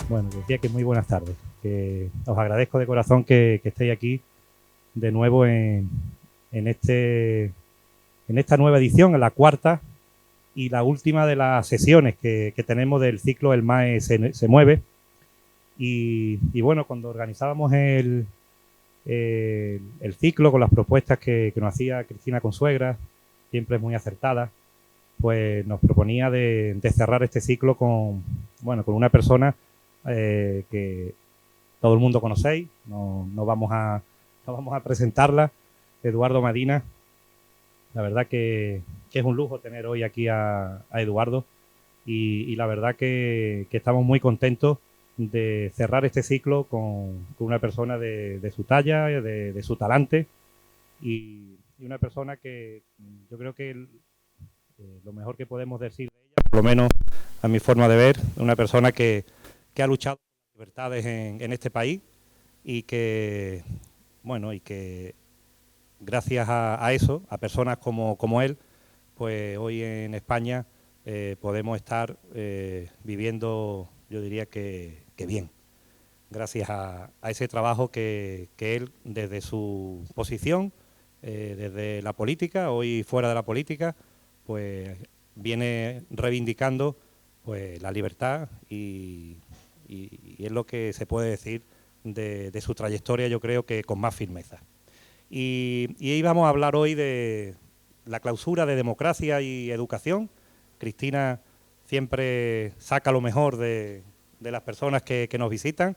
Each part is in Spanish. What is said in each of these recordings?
Bueno, decía que muy buenas tardes. Que os agradezco de corazón que estéis aquí de nuevo en esta nueva edición, en la cuarta y la última de las sesiones que tenemos del ciclo El MAE se mueve. Y bueno, cuando organizábamos el ciclo con las propuestas que nos hacía Cristina Consuegra, siempre muy acertadas, pues nos proponía de cerrar este ciclo con una persona que todo el mundo conocéis, no vamos a presentarla, Eduardo Madina. La verdad que es un lujo tener hoy aquí a Eduardo y la verdad que estamos muy contentos de cerrar este ciclo con una persona de su talla, de su talante y una persona que yo creo que lo mejor que podemos decir de ella, por lo menos a mi forma de ver, una persona que ha luchado por las libertades en este país y que, bueno, y que gracias a eso, a personas como él, pues hoy en España podemos estar viviendo, yo diría que bien, gracias a ese trabajo que él, desde su posición, desde la política, hoy fuera de la política, pues viene reivindicando pues la libertad y es lo que se puede decir de su trayectoria, yo creo que con más firmeza. Y ahí vamos a hablar hoy de la clausura de democracia y educación. Cristina siempre saca lo mejor de las personas que nos visitan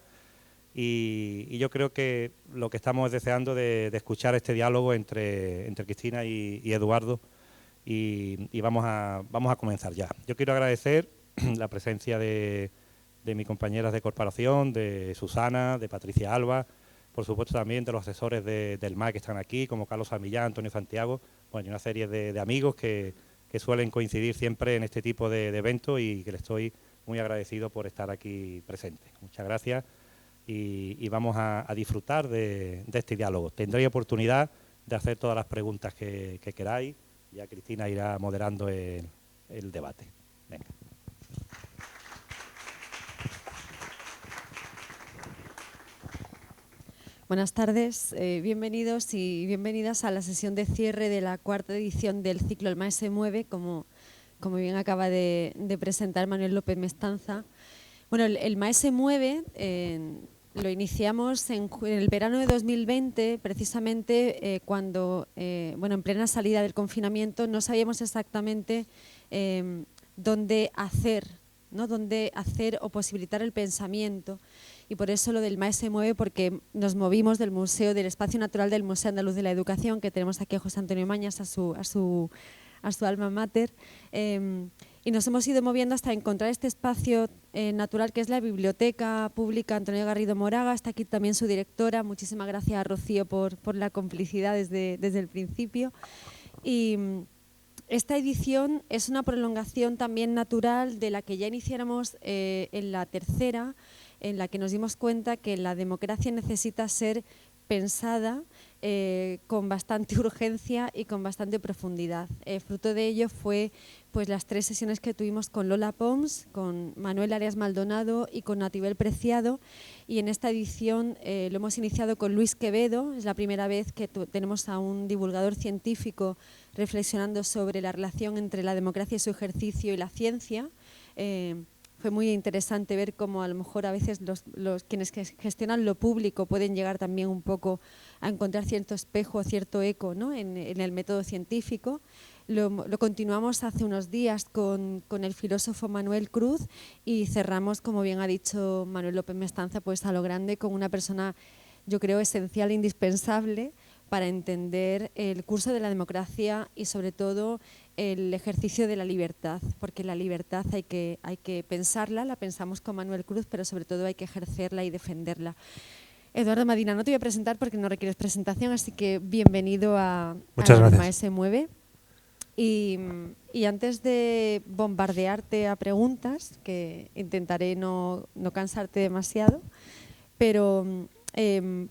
y yo creo que lo que estamos deseando de escuchar este diálogo entre Cristina y Eduardo y vamos a comenzar ya. Yo quiero agradecer la presencia de mis compañeras de corporación, de Susana, de Patricia Alba, por supuesto también de los asesores del MAE que están aquí, como Carlos Amillán, Antonio Santiago, bueno, y una serie de amigos que suelen coincidir siempre en este tipo de eventos y que les estoy muy agradecido por estar aquí presente. Muchas gracias y vamos a disfrutar de este diálogo. Tendréis oportunidad de hacer todas las preguntas que queráis. Ya Cristina irá moderando el debate. Venga. Buenas tardes, bienvenidos y bienvenidas a la sesión de cierre de la cuarta edición del ciclo El MAE se mueve, como bien acaba de presentar Manuel López Mestanza. Bueno, el MAE se mueve, lo iniciamos en el verano de 2020, precisamente cuando, en plena salida del confinamiento, no sabíamos exactamente dónde hacer, ¿no? Dónde hacer o posibilitar el pensamiento. Y por eso lo del MAE se mueve, porque nos movimos del espacio natural del Museo Andaluz de la Educación, que tenemos aquí a José Antonio Mañas, a su alma mater, y nos hemos ido moviendo hasta encontrar este espacio natural que es la Biblioteca Pública Antonio Garrido Moraga. Está aquí también su directora. Muchísimas gracias a Rocío por la complicidad desde el principio. Y esta edición es una prolongación también natural de la que ya iniciáramos en la tercera, en la que nos dimos cuenta que la democracia necesita ser pensada con bastante urgencia y con bastante profundidad. Fruto de ello fue pues las 3 sesiones que tuvimos con Lola Pons, con Manuel Arias Maldonado y con Natibel Preciado, y en esta edición lo hemos iniciado con Luis Quevedo. Es la primera vez que tenemos a un divulgador científico reflexionando sobre la relación entre la democracia y su ejercicio y la ciencia. Fue muy interesante ver cómo a lo mejor a veces los quienes gestionan lo público pueden llegar también un poco a encontrar cierto espejo, cierto eco, ¿no? en el método científico. Lo continuamos hace unos días con el filósofo Manuel Cruz y cerramos, como bien ha dicho Manuel López Mestanza, pues a lo grande con una persona, yo creo, esencial e indispensable para entender el curso de la democracia y sobre todo el ejercicio de la libertad, porque la libertad hay que pensarla, la pensamos con Manuel Cruz, pero sobre todo hay que ejercerla y defenderla. Eduardo Madina, no te voy a presentar porque no requieres presentación, así que bienvenido a El MAE se mueve. Y antes de bombardearte a preguntas, que intentaré no cansarte demasiado, pero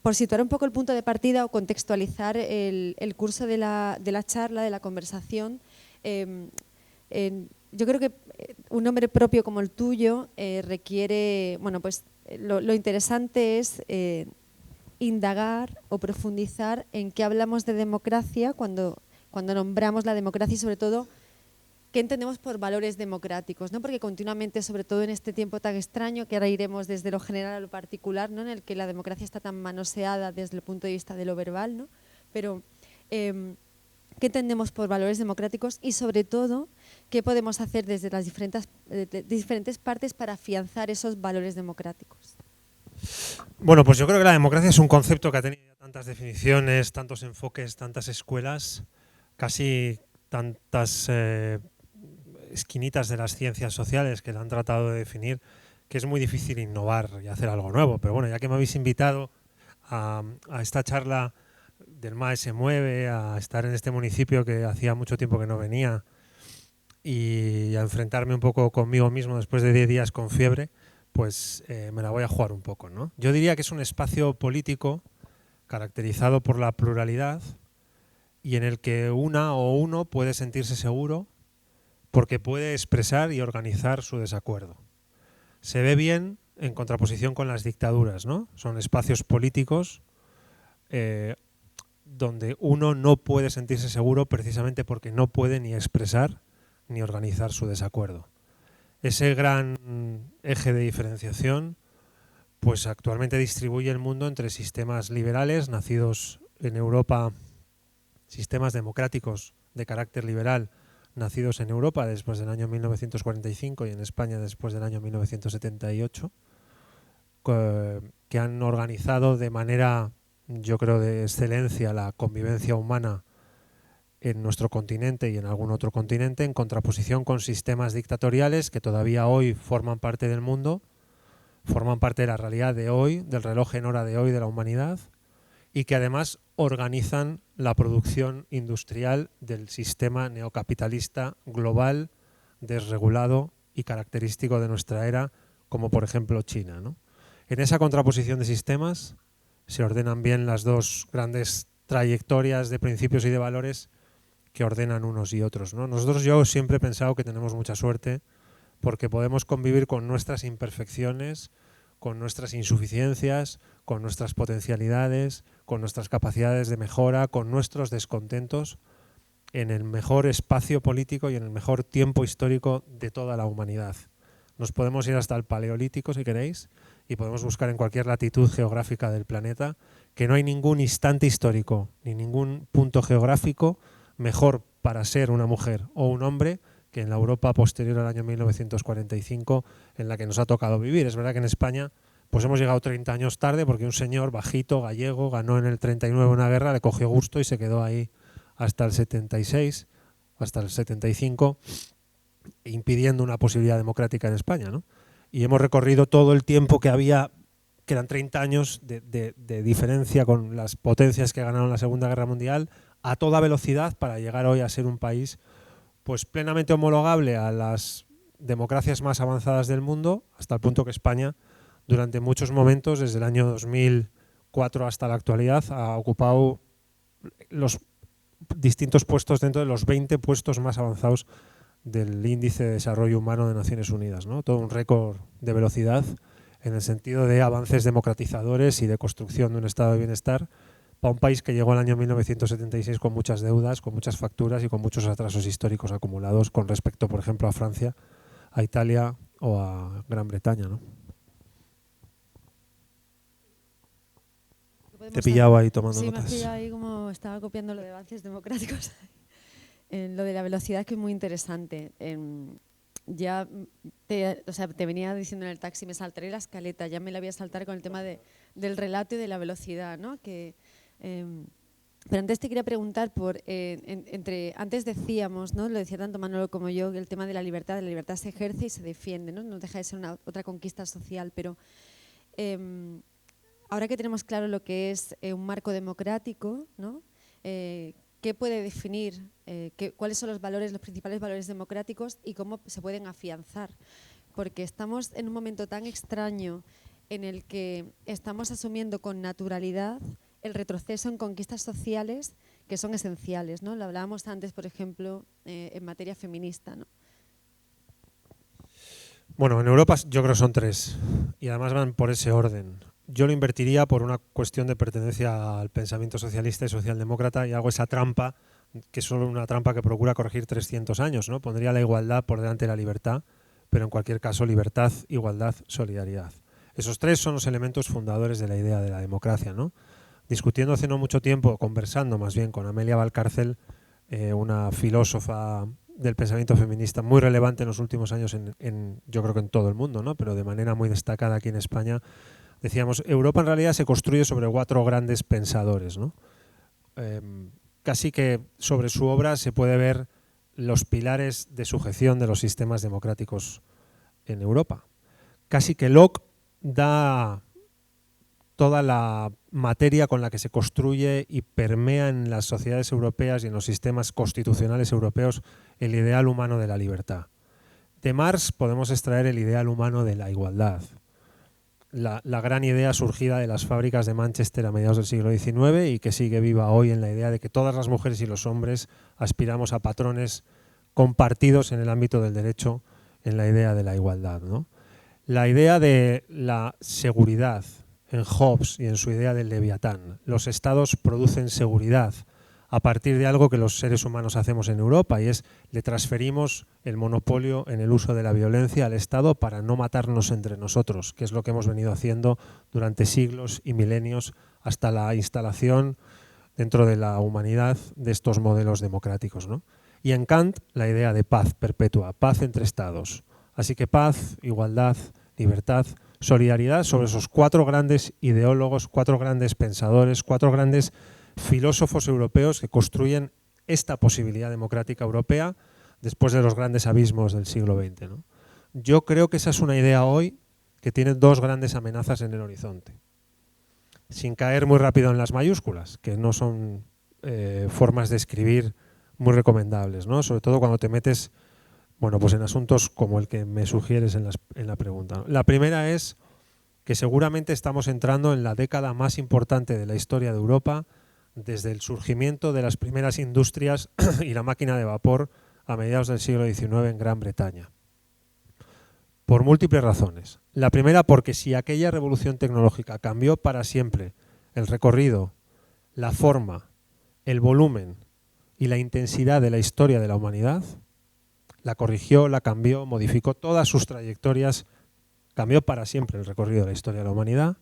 por situar un poco el punto de partida o contextualizar el curso de la charla, de la conversación, yo creo que un nombre propio como el tuyo requiere, bueno, pues lo interesante es indagar o profundizar en qué hablamos de democracia cuando nombramos la democracia y sobre todo qué entendemos por valores democráticos, ¿no? Porque continuamente, sobre todo en este tiempo tan extraño, que ahora iremos desde lo general a lo particular, ¿no? En el que la democracia está tan manoseada desde el punto de vista de lo verbal, ¿no? Pero qué entendemos por valores democráticos y sobre todo qué podemos hacer desde las diferentes partes para afianzar esos valores democráticos. Bueno, pues yo creo que la democracia es un concepto que ha tenido tantas definiciones, tantos enfoques, tantas escuelas, casi tantas esquinitas de las ciencias sociales que la han tratado de definir, que es muy difícil innovar y hacer algo nuevo. Pero bueno, ya que me habéis invitado a esta charla del MAE se mueve, a estar en este municipio que hacía mucho tiempo que no venía y a enfrentarme un poco conmigo mismo después de 10 días con fiebre, pues me la voy a jugar un poco, ¿no? Yo diría que es un espacio político caracterizado por la pluralidad y en el que una o uno puede sentirse seguro porque puede expresar y organizar su desacuerdo. Se ve bien en contraposición con las dictaduras, ¿no? Son espacios políticos donde uno no puede sentirse seguro precisamente porque no puede ni expresar ni organizar su desacuerdo. Ese gran eje de diferenciación pues actualmente distribuye el mundo entre sistemas liberales nacidos en Europa, sistemas democráticos de carácter liberal nacidos en Europa después del año 1945 y en España después del año 1978, que han organizado de manera, yo creo, de excelencia la convivencia humana en nuestro continente y en algún otro continente, en contraposición con sistemas dictatoriales que todavía hoy forman parte del mundo, forman parte de la realidad de hoy, del reloj en hora de hoy de la humanidad, y que además organizan la producción industrial del sistema neocapitalista global, desregulado y característico de nuestra era, como por ejemplo China, ¿no? En esa contraposición de sistemas se ordenan bien las dos grandes trayectorias de principios y de valores que ordenan unos y otros, ¿no? Yo siempre he pensado que tenemos mucha suerte porque podemos convivir con nuestras imperfecciones, con nuestras insuficiencias, con nuestras potencialidades, con nuestras capacidades de mejora, con nuestros descontentos, en el mejor espacio político y en el mejor tiempo histórico de toda la humanidad. Nos podemos ir hasta el Paleolítico, si queréis, y podemos buscar en cualquier latitud geográfica del planeta que no hay ningún instante histórico ni ningún punto geográfico mejor para ser una mujer o un hombre que en la Europa posterior al año 1945 en la que nos ha tocado vivir. Es verdad que en España pues hemos llegado 30 años tarde porque un señor bajito, gallego, ganó en el 39 una guerra, le cogió gusto y se quedó ahí hasta el 76, hasta el 75, impidiendo una posibilidad democrática en España, ¿no? Y hemos recorrido todo el tiempo que había, que eran 30 años de diferencia con las potencias que ganaron la Segunda Guerra Mundial, a toda velocidad para llegar hoy a ser un país pues plenamente homologable a las democracias más avanzadas del mundo, hasta el punto que España durante muchos momentos, desde el año 2004 hasta la actualidad, ha ocupado los distintos puestos dentro de los 20 puestos más avanzados del Índice de Desarrollo Humano de Naciones Unidas, ¿no? Todo un récord de velocidad en el sentido de avances democratizadores y de construcción de un estado de bienestar para un país que llegó al año 1976 con muchas deudas, con muchas facturas y con muchos atrasos históricos acumulados con respecto, por ejemplo, a Francia, a Italia o a Gran Bretaña, ¿no? Te he pillado ahí tomando notas. Sí, me has pillado ahí como estaba copiando lo de avances democráticos. Lo de la velocidad, que es muy interesante. Te venía diciendo en el taxi, me saltaré la escaleta, ya me la voy a saltar con el tema del relato y de la velocidad, ¿no? Pero antes te quería preguntar antes decíamos, ¿no? Lo decía tanto Manolo como yo, el tema de la libertad se ejerce y se defiende, ¿no? No deja de ser otra conquista social, pero ahora que tenemos claro lo que es un marco democrático, ¿no? ¿Qué puede definir, cuáles son los principales valores democráticos y cómo se pueden afianzar? Porque estamos en un momento tan extraño en el que estamos asumiendo con naturalidad el retroceso en conquistas sociales que son esenciales, ¿no? Lo hablábamos antes, por ejemplo, en materia feminista, ¿no? Bueno, en Europa yo creo que son 3 y además van por ese orden. Yo lo invertiría por una cuestión de pertenencia al pensamiento socialista y socialdemócrata y hago esa trampa, que es solo una trampa que procura corregir 300 años, ¿no? Pondría la igualdad por delante de la libertad, pero en cualquier caso libertad, igualdad, solidaridad. Esos 3 son los elementos fundadores de la idea de la democracia, ¿no? Discutiendo hace no mucho tiempo, conversando más bien con Amelia Valcárcel, una filósofa del pensamiento feminista muy relevante en los últimos años yo creo que en todo el mundo, ¿no? Pero de manera muy destacada aquí en España. Decíamos, Europa en realidad se construye sobre 4 grandes pensadores, ¿no? Casi que sobre su obra se puede ver los pilares de sujeción de los sistemas democráticos en Europa. Casi que Locke da toda la materia con la que se construye y permea en las sociedades europeas y en los sistemas constitucionales europeos el ideal humano de la libertad. De Marx podemos extraer el ideal humano de la igualdad. La gran idea surgida de las fábricas de Manchester a mediados del siglo XIX y que sigue viva hoy en la idea de que todas las mujeres y los hombres aspiramos a patrones compartidos en el ámbito del derecho en la idea de la igualdad, ¿no? La idea de la seguridad en Hobbes y en su idea del Leviatán. Los estados producen seguridad a partir de algo que los seres humanos hacemos en Europa y es le transferimos el monopolio en el uso de la violencia al Estado para no matarnos entre nosotros, que es lo que hemos venido haciendo durante siglos y milenios hasta la instalación dentro de la humanidad de estos modelos democráticos, ¿no? Y en Kant la idea de paz perpetua, paz entre estados. Así que paz, igualdad, libertad, solidaridad sobre esos 4 grandes ideólogos, 4 grandes pensadores, 4 grandes filósofos europeos que construyen esta posibilidad democrática europea después de los grandes abismos del siglo XX, ¿no? Yo creo que esa es una idea hoy que tiene 2 grandes amenazas en el horizonte, sin caer muy rápido en las mayúsculas, que no son formas de escribir muy recomendables, ¿no? Sobre todo cuando te metes, bueno, pues en asuntos como el que me sugieres en la pregunta, ¿no? La primera es que seguramente estamos entrando en la década más importante de la historia de Europa desde el surgimiento de las primeras industrias y la máquina de vapor a mediados del siglo XIX en Gran Bretaña. Por múltiples razones. La primera, porque si aquella revolución tecnológica cambió para siempre el recorrido, la forma, el volumen y la intensidad de la historia de la humanidad, la corrigió, la cambió, modificó todas sus trayectorias, cambió para siempre el recorrido de la historia de la humanidad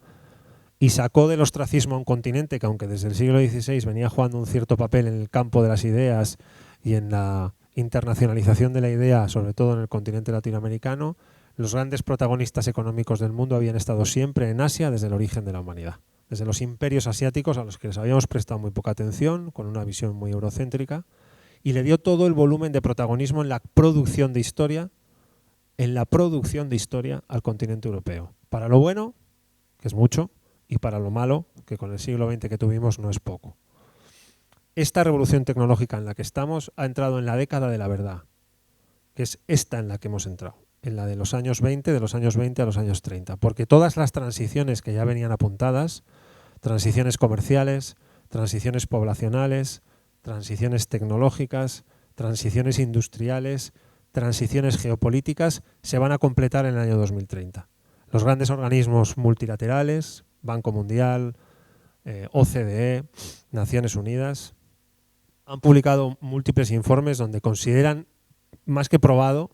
y sacó del ostracismo a un continente que, aunque desde el siglo XVI venía jugando un cierto papel en el campo de las ideas y en la internacionalización de la idea, sobre todo en el continente latinoamericano, los grandes protagonistas económicos del mundo habían estado siempre en Asia desde el origen de la humanidad. Desde los imperios asiáticos a los que les habíamos prestado muy poca atención, con una visión muy eurocéntrica, y le dio todo el volumen de protagonismo en la producción de historia, al continente europeo. Para lo bueno, que es mucho, y para lo malo, que con el siglo XX que tuvimos no es poco. Esta revolución tecnológica en la que estamos ha entrado en la década de la verdad, que es esta en la que hemos entrado, en la de los años 20, de los años 20 a los años 30, porque todas las transiciones que ya venían apuntadas, transiciones comerciales, transiciones poblacionales, transiciones tecnológicas, transiciones industriales, transiciones geopolíticas, se van a completar en el año 2030. Los grandes organismos multilaterales, Banco Mundial, OCDE, Naciones Unidas, han publicado múltiples informes donde consideran más que probado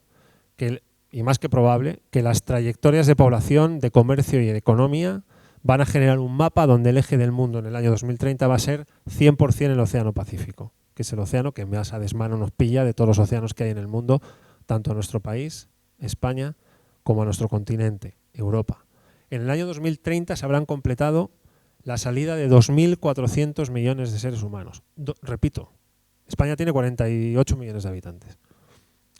y más que probable que las trayectorias de población, de comercio y de economía van a generar un mapa donde el eje del mundo en el año 2030 va a ser 100% el Océano Pacífico, que es el océano que más a desmano nos pilla de todos los océanos que hay en el mundo, tanto a nuestro país, España, como a nuestro continente, Europa. En el año 2030 se habrán completado la salida de 2.400 millones de seres humanos. Repito, España tiene 48 millones de habitantes.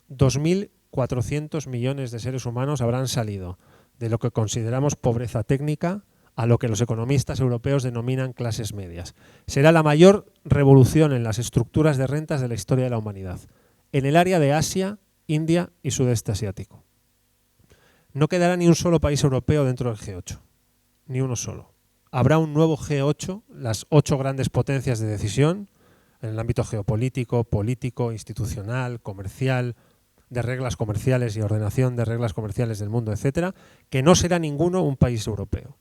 2.400 millones de seres humanos habrán salido de lo que consideramos pobreza técnica a lo que los economistas europeos denominan clases medias. Será la mayor revolución en las estructuras de rentas de la historia de la humanidad, en el área de Asia, India y Sudeste Asiático. No quedará ni un solo país europeo dentro del G8, ni uno solo. Habrá un nuevo G8, las 8 grandes potencias de decisión, en el ámbito geopolítico, político, institucional, comercial, de reglas comerciales y ordenación de reglas comerciales del mundo, etcétera, que no será ninguno un país europeo.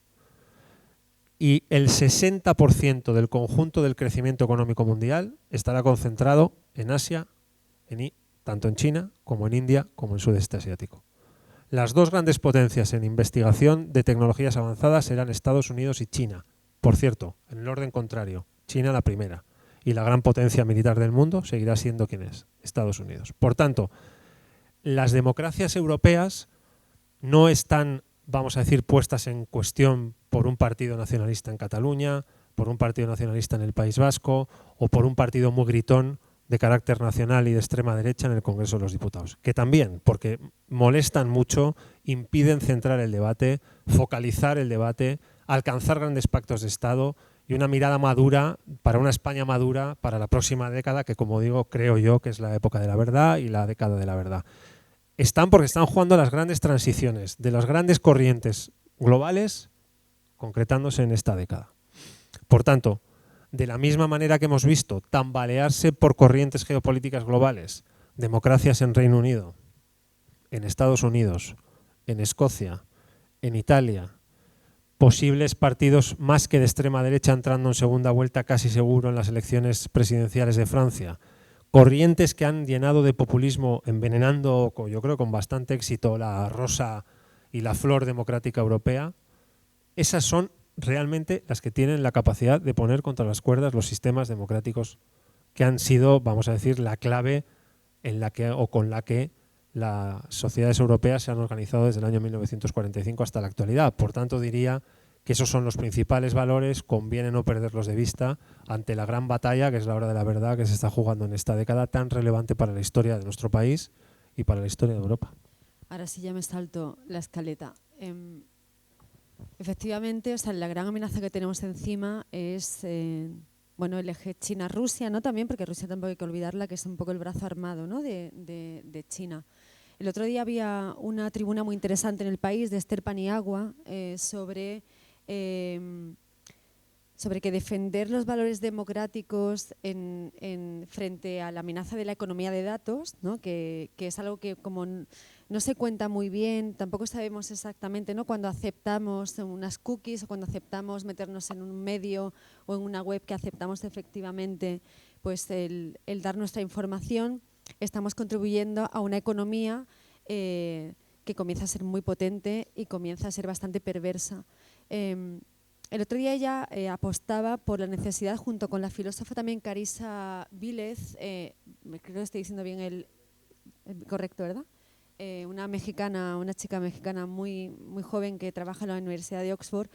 Y el 60% del conjunto del crecimiento económico mundial estará concentrado en Asia, tanto en China como en India como en Sudeste Asiático. Las dos grandes potencias en investigación de tecnologías avanzadas serán Estados Unidos y China. Por cierto, en el orden contrario, China la primera. Y la gran potencia militar del mundo seguirá siendo ¿quién es? Estados Unidos. Por tanto, las democracias europeas no están, vamos a decir, puestas en cuestión por un partido nacionalista en Cataluña, por un partido nacionalista en el País Vasco o por un partido muy gritón de carácter nacional y de extrema derecha en el Congreso de los Diputados. Que también, porque molestan mucho, impiden centrar el debate, focalizar el debate, alcanzar grandes pactos de Estado y una mirada madura para una España madura para la próxima década, que como digo, creo yo que es la época de la verdad y la década de la verdad. Están porque están jugando las grandes transiciones de las grandes corrientes globales concretándose en esta década. Por tanto, de la misma manera que hemos visto tambalearse por corrientes geopolíticas globales, democracias en Reino Unido, en Estados Unidos, en Escocia, en Italia, posibles partidos más que de extrema derecha entrando en segunda vuelta casi seguro en las elecciones presidenciales de Francia, corrientes que han llenado de populismo, envenenando, yo creo con bastante éxito, la rosa y la flor democrática europea. Esas son realmente las que tienen la capacidad de poner contra las cuerdas los sistemas democráticos que han sido, vamos a decir, la clave en la que o con la que las sociedades europeas se han organizado desde el año 1945 hasta la actualidad. Por tanto, diría que esos son los principales valores, conviene no perderlos de vista ante la gran batalla, que es la hora de la verdad, que se está jugando en esta década tan relevante para la historia de nuestro país y para la historia de Europa. Ahora sí ya me salto la escaleta. Efectivamente, o sea, la gran amenaza que tenemos encima es bueno, el eje China-Rusia, ¿no? También, porque Rusia tampoco hay que olvidarla, que es un poco el brazo armado, ¿no? de China. El otro día había una tribuna muy interesante en El País de Esther Paniagua sobre que defender los valores democráticos frente a la amenaza de la economía de datos, ¿no? que es algo que como no se cuenta muy bien, tampoco sabemos exactamente, ¿no? Cuando aceptamos unas cookies o cuando aceptamos meternos en un medio o en una web que aceptamos efectivamente pues el dar nuestra información, estamos contribuyendo a una economía que comienza a ser muy potente y comienza a ser bastante perversa. El otro día ella apostaba por la necesidad, junto con la filósofa también Carissa Vélez, creo que estoy diciendo bien el correcto, ¿verdad? Una chica mexicana muy, muy joven que trabaja en la Universidad de Oxford,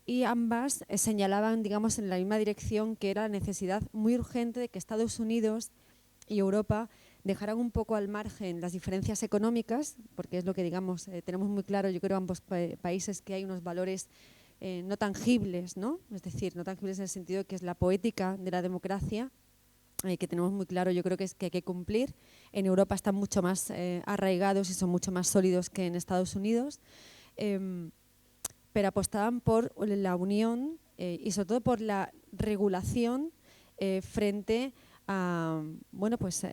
y ambas señalaban, digamos, en la misma dirección, que era la necesidad muy urgente de que Estados Unidos y Europa dejaran un poco al margen las diferencias económicas, porque es lo que, digamos, tenemos muy claro, yo creo, ambos países, que hay unos valores no tangibles, ¿no? Es decir, no tangibles en el sentido de que es la poética de la democracia, que tenemos muy claro, yo creo que es que hay que cumplir. En Europa están mucho más arraigados y son mucho más sólidos que en Estados Unidos, pero apostaban por la unión y sobre todo por la regulación frente a, bueno, pues, a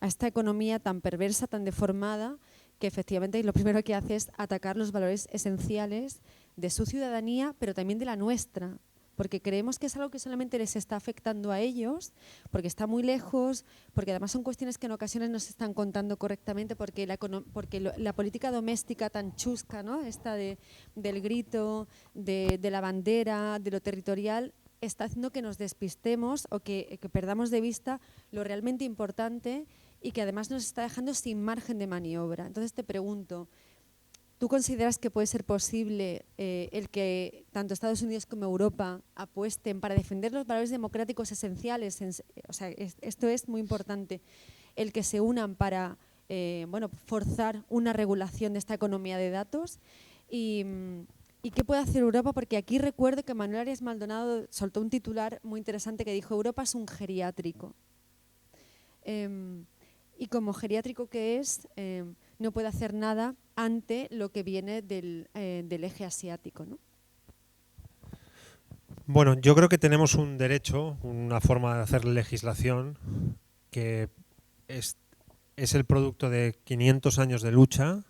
esta economía tan perversa, tan deformada, que efectivamente lo primero que hace es atacar los valores esenciales de su ciudadanía, pero también de la nuestra, porque creemos que es algo que solamente les está afectando a ellos, porque está muy lejos, porque además son cuestiones que en ocasiones no se están contando correctamente, porque la política doméstica tan chusca, ¿no? Esta del grito, de la bandera, de lo territorial, está haciendo que nos despistemos o que perdamos de vista lo realmente importante y que además nos está dejando sin margen de maniobra. Entonces te pregunto, ¿tú consideras que puede ser posible el que tanto Estados Unidos como Europa apuesten para defender los valores democráticos esenciales? O sea, esto es muy importante, el que se unan para bueno, forzar una regulación de esta economía de datos. ¿Y qué puede hacer Europa? Porque aquí recuerdo que Manuel Arias Maldonado soltó un titular muy interesante que dijo: Europa es un geriátrico. Y como geriátrico que es, no puede hacer nada ante lo que viene del eje asiático, ¿no? Bueno, yo creo que tenemos un derecho, una forma de hacer legislación que es el producto de 500 años de lucha,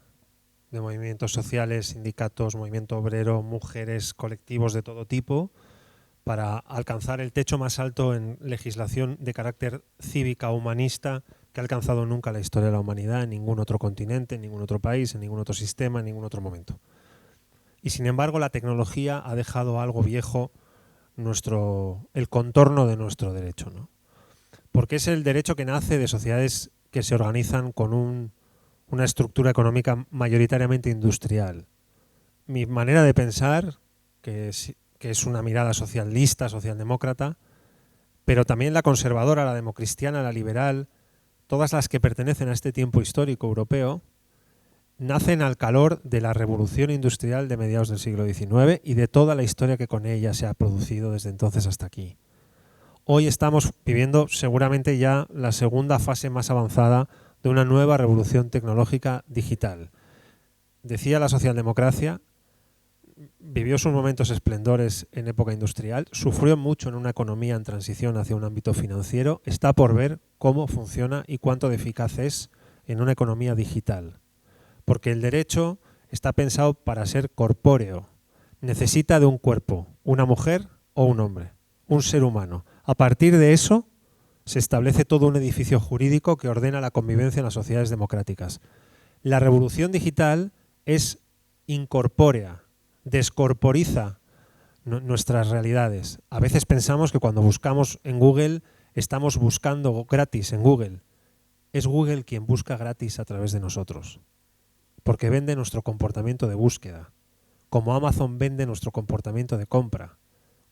de movimientos sociales, sindicatos, movimiento obrero, mujeres, colectivos de todo tipo, para alcanzar el techo más alto en legislación de carácter cívica humanista que ha alcanzado nunca la historia de la humanidad en ningún otro continente, en ningún otro país, en ningún otro sistema, en ningún otro momento. Y sin embargo la tecnología ha dejado algo viejo el contorno de nuestro derecho, ¿no? Porque es el derecho que nace de sociedades que se organizan con una estructura económica mayoritariamente industrial. Mi manera de pensar, que es una mirada socialista, socialdemócrata, pero también la conservadora, la democristiana, la liberal, todas las que pertenecen a este tiempo histórico europeo, nacen al calor de la revolución industrial de mediados del siglo XIX y de toda la historia que con ella se ha producido desde entonces hasta aquí. Hoy estamos viviendo seguramente ya la segunda fase más avanzada de una nueva revolución tecnológica digital. Decía la socialdemocracia, vivió sus momentos esplendores en época industrial, sufrió mucho en una economía en transición hacia un ámbito financiero, está por ver cómo funciona y cuánto de eficaz es en una economía digital. Porque el derecho está pensado para ser corpóreo, necesita de un cuerpo, una mujer o un hombre, un ser humano. A partir de eso se establece todo un edificio jurídico que ordena la convivencia en las sociedades democráticas. La revolución digital es incorpórea, descorporiza nuestras realidades. A veces pensamos que cuando buscamos en Google estamos buscando gratis en Google. Es Google quien busca gratis a través de nosotros, porque vende nuestro comportamiento de búsqueda, como Amazon vende nuestro comportamiento de compra,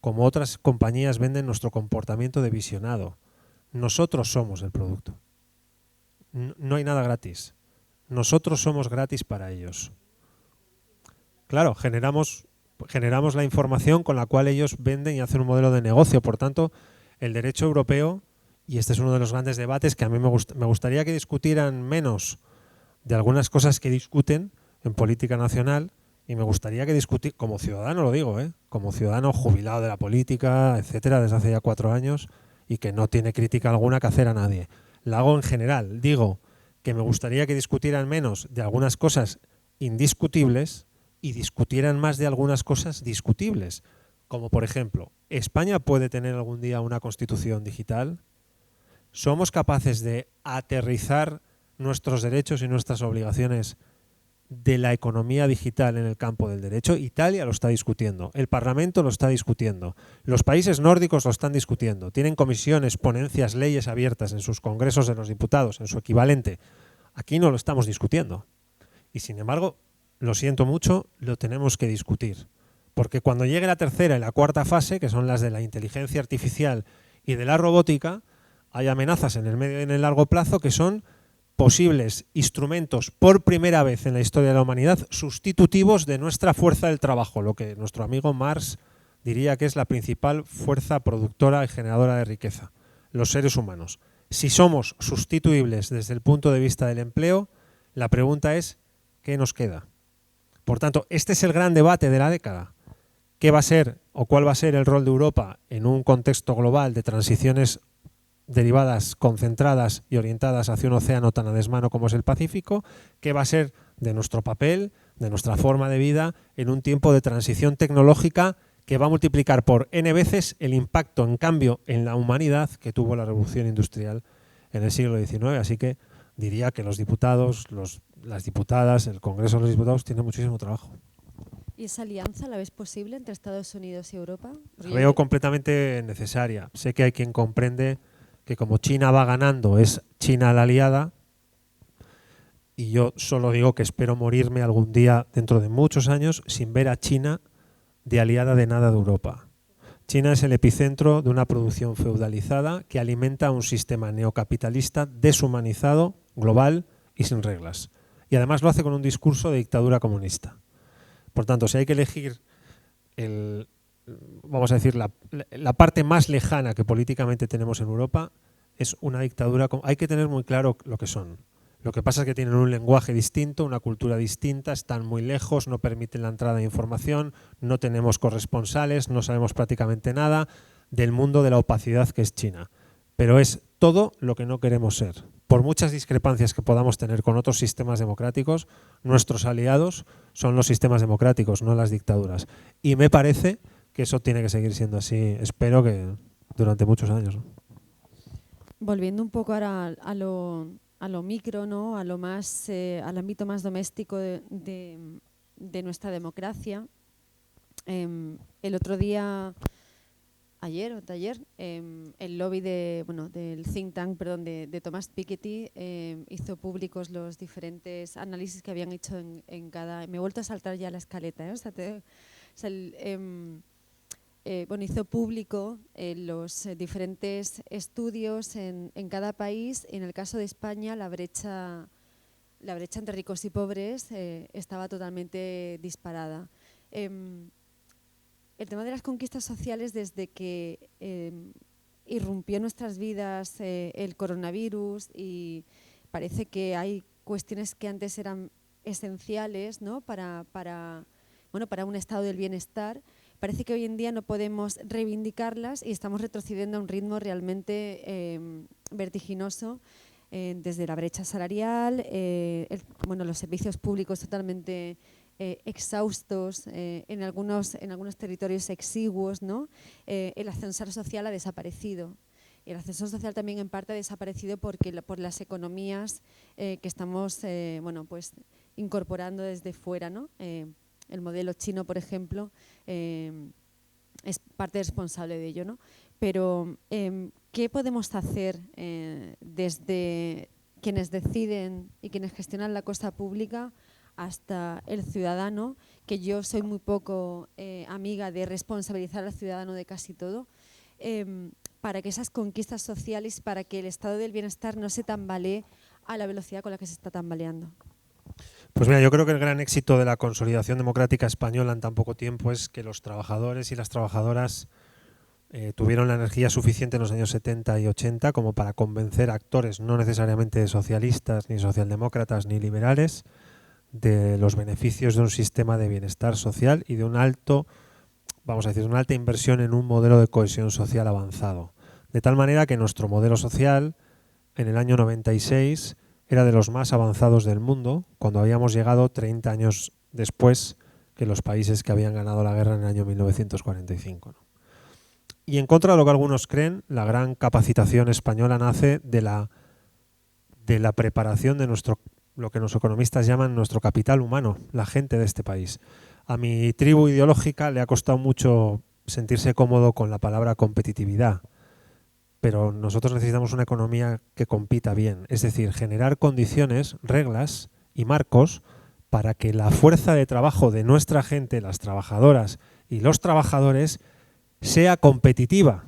como otras compañías venden nuestro comportamiento de visionado. Nosotros somos el producto. No hay nada gratis. Nosotros somos gratis para ellos. Claro, generamos la información con la cual ellos venden y hacen un modelo de negocio. Por tanto, el derecho europeo, y este es uno de los grandes debates que a mí me gustaría que discutieran menos de algunas cosas que discuten en política nacional, y me gustaría que discutir, como ciudadano lo digo, como ciudadano jubilado de la política, etcétera, desde hace ya 4 años, y que no tiene crítica alguna que hacer a nadie. La hago en general. Digo que me gustaría que discutieran menos de algunas cosas indiscutibles y discutieran más de algunas cosas discutibles. Como por ejemplo, ¿España puede tener algún día una constitución digital? ¿Somos capaces de aterrizar nuestros derechos y nuestras obligaciones de la economía digital en el campo del derecho? Italia lo está discutiendo, el Parlamento lo está discutiendo, los países nórdicos lo están discutiendo, tienen comisiones, ponencias, leyes abiertas en sus congresos de los diputados, en su equivalente. Aquí no lo estamos discutiendo. Y sin embargo, lo siento mucho, lo tenemos que discutir. Porque cuando llegue la tercera y la cuarta fase, que son las de la inteligencia artificial y de la robótica, hay amenazas en el medio y en el largo plazo que son posibles instrumentos por primera vez en la historia de la humanidad sustitutivos de nuestra fuerza del trabajo, lo que nuestro amigo Marx diría que es la principal fuerza productora y generadora de riqueza, los seres humanos. Si somos sustituibles desde el punto de vista del empleo, la pregunta es ¿qué nos queda? Por tanto, este es el gran debate de la década. ¿Qué va a ser o cuál va a ser el rol de Europa en un contexto global de transiciones derivadas, concentradas y orientadas hacia un océano tan adesmano como es el Pacífico? ¿Qué va a ser de nuestro papel, de nuestra forma de vida en un tiempo de transición tecnológica que va a multiplicar por N veces el impacto en cambio en la humanidad que tuvo la revolución industrial en el siglo XIX? Así que diría que los diputados, las diputadas, el Congreso de los Diputados tiene muchísimo trabajo. ¿Y esa alianza la ves posible entre Estados Unidos y Europa? La veo completamente necesaria. Sé que hay quien comprende que como China va ganando, es China la aliada, y yo solo digo que espero morirme algún día dentro de muchos años sin ver a China de aliada de nada de Europa. China es el epicentro de una producción feudalizada que alimenta un sistema neocapitalista deshumanizado, global y sin reglas. Y además lo hace con un discurso de dictadura comunista. Por tanto, si hay que elegir vamos a decir, la parte más lejana que políticamente tenemos en Europa, es una dictadura. Hay que tener muy claro lo que son. Lo que pasa es que tienen un lenguaje distinto, una cultura distinta, están muy lejos, no permiten la entrada de información, no tenemos corresponsales, no sabemos prácticamente nada del mundo de la opacidad que es China. Pero es todo lo que no queremos ser. Por muchas discrepancias que podamos tener con otros sistemas democráticos, nuestros aliados son los sistemas democráticos, no las dictaduras. Y me parece que eso tiene que seguir siendo así. Espero que durante muchos años, ¿no? Volviendo un poco ahora a lo micro, ¿no? Al ámbito más doméstico de nuestra democracia. El otro día, ayer o taller, el lobby del think tank, de Thomas Piketty hizo públicos los diferentes análisis que habían hecho en cada. Me he vuelto a saltar ya la escaleta, hizo público los diferentes estudios en cada país. En el caso de España, la brecha entre ricos y pobres estaba totalmente disparada. El tema de las conquistas sociales, desde que irrumpió en nuestras vidas el coronavirus, y parece que hay cuestiones que antes eran esenciales, ¿no? para un estado del bienestar, parece que hoy en día no podemos reivindicarlas y estamos retrocediendo a un ritmo realmente vertiginoso, desde la brecha salarial, los servicios públicos totalmente exhaustos, en algunos territorios exiguos, ¿no? El ascensor social ha desaparecido. El ascensor social también en parte ha desaparecido por las economías que estamos incorporando desde fuera, ¿no? El modelo chino, por ejemplo, es parte responsable de ello, ¿no? Pero, ¿qué podemos hacer desde quienes deciden y quienes gestionan la cosa pública hasta el ciudadano? Que yo soy muy poco amiga de responsabilizar al ciudadano de casi todo, para que esas conquistas sociales, para que el estado del bienestar no se tambalee a la velocidad con la que se está tambaleando. Pues mira, yo creo que el gran éxito de la consolidación democrática española en tan poco tiempo es que los trabajadores y las trabajadoras tuvieron la energía suficiente en los años 70 y 80 como para convencer a actores no necesariamente socialistas, ni socialdemócratas, ni liberales, de los beneficios de un sistema de bienestar social y de una alta inversión en un modelo de cohesión social avanzado. De tal manera que nuestro modelo social, en el año 96, era de los más avanzados del mundo, cuando habíamos llegado 30 años después que los países que habían ganado la guerra en el año 1945, ¿no? Y en contra de lo que algunos creen, la gran capacitación española nace de la preparación de lo que los economistas llaman nuestro capital humano, la gente de este país. A mi tribu ideológica le ha costado mucho sentirse cómodo con la palabra competitividad, pero nosotros necesitamos una economía que compita bien, es decir, generar condiciones, reglas y marcos para que la fuerza de trabajo de nuestra gente, las trabajadoras y los trabajadores, sea competitiva,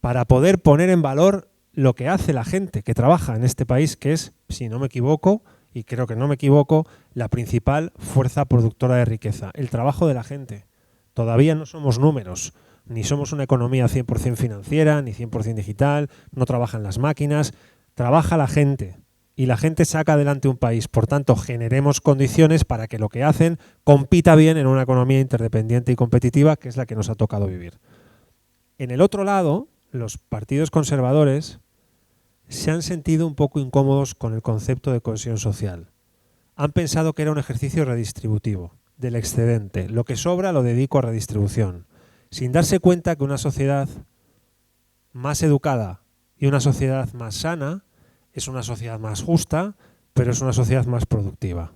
para poder poner en valor lo que hace la gente que trabaja en este país, que es, si no me equivoco, y creo que no me equivoco, la principal fuerza productora de riqueza, el trabajo de la gente. Todavía no somos números, ni somos una economía 100% financiera, ni 100% digital, no trabajan las máquinas, trabaja la gente y la gente saca adelante un país. Por tanto, generemos condiciones para que lo que hacen compita bien en una economía interdependiente y competitiva, que es la que nos ha tocado vivir. En el otro lado, los partidos conservadores se han sentido un poco incómodos con el concepto de cohesión social. Han pensado que era un ejercicio redistributivo, del excedente. Lo que sobra lo dedico a redistribución, sin darse cuenta que una sociedad más educada y una sociedad más sana es una sociedad más justa, pero es una sociedad más productiva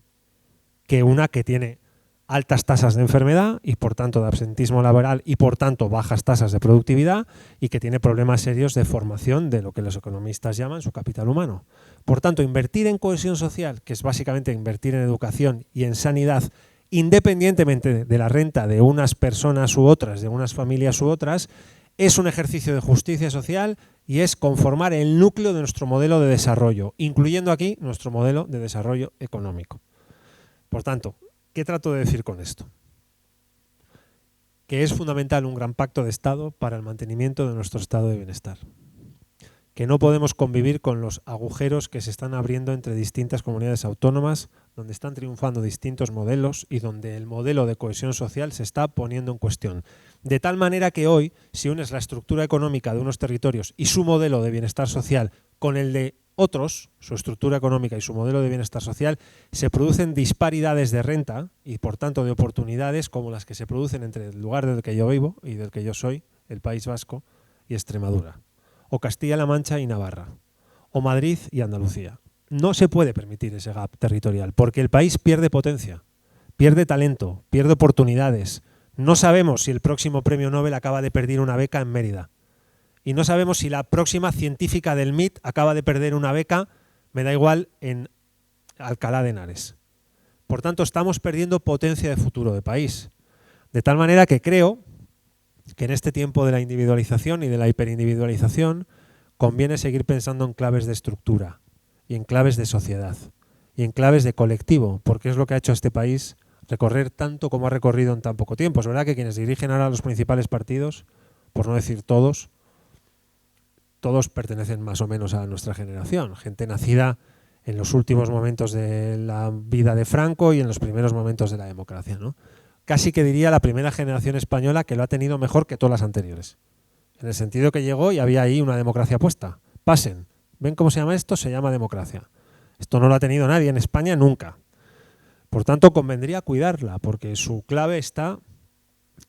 que una que tiene altas tasas de enfermedad y por tanto de absentismo laboral y por tanto bajas tasas de productividad y que tiene problemas serios de formación de lo que los economistas llaman su capital humano. Por tanto, invertir en cohesión social, que es básicamente invertir en educación y en sanidad, independientemente de la renta de unas personas u otras, de unas familias u otras, es un ejercicio de justicia social y es conformar el núcleo de nuestro modelo de desarrollo, incluyendo aquí nuestro modelo de desarrollo económico. Por tanto, ¿qué trato de decir con esto? Que es fundamental un gran pacto de Estado para el mantenimiento de nuestro estado de bienestar. Que no podemos convivir con los agujeros que se están abriendo entre distintas comunidades autónomas, donde están triunfando distintos modelos y donde el modelo de cohesión social se está poniendo en cuestión. De tal manera que hoy, si unes la estructura económica de unos territorios y su modelo de bienestar social con el de otros, su estructura económica y su modelo de bienestar social, se producen disparidades de renta y por tanto de oportunidades como las que se producen entre el lugar del que yo vivo y del que yo soy, el País Vasco y Extremadura, o Castilla-La Mancha y Navarra, o Madrid y Andalucía. No se puede permitir ese gap territorial porque el país pierde potencia, pierde talento, pierde oportunidades. No sabemos si el próximo premio Nobel acaba de perder una beca en Mérida. Y no sabemos si la próxima científica del MIT acaba de perder una beca, me da igual, en Alcalá de Henares. Por tanto, estamos perdiendo potencia de futuro de país. De tal manera que creo que en este tiempo de la individualización y de la hiperindividualización conviene seguir pensando en claves de estructura y en claves de sociedad y en claves de colectivo, porque es lo que ha hecho a este país recorrer tanto como ha recorrido en tan poco tiempo. Es verdad que quienes dirigen ahora los principales partidos, por no decir todos pertenecen más o menos a nuestra generación, gente nacida en los últimos momentos de la vida de Franco y en los primeros momentos de la democracia, ¿no? Casi que diría la primera generación española que lo ha tenido mejor que todas las anteriores. En el sentido que llegó y había ahí una democracia puesta. Pasen. ¿Ven cómo se llama esto? Se llama democracia. Esto no lo ha tenido nadie en España nunca. Por tanto, convendría cuidarla, porque su clave está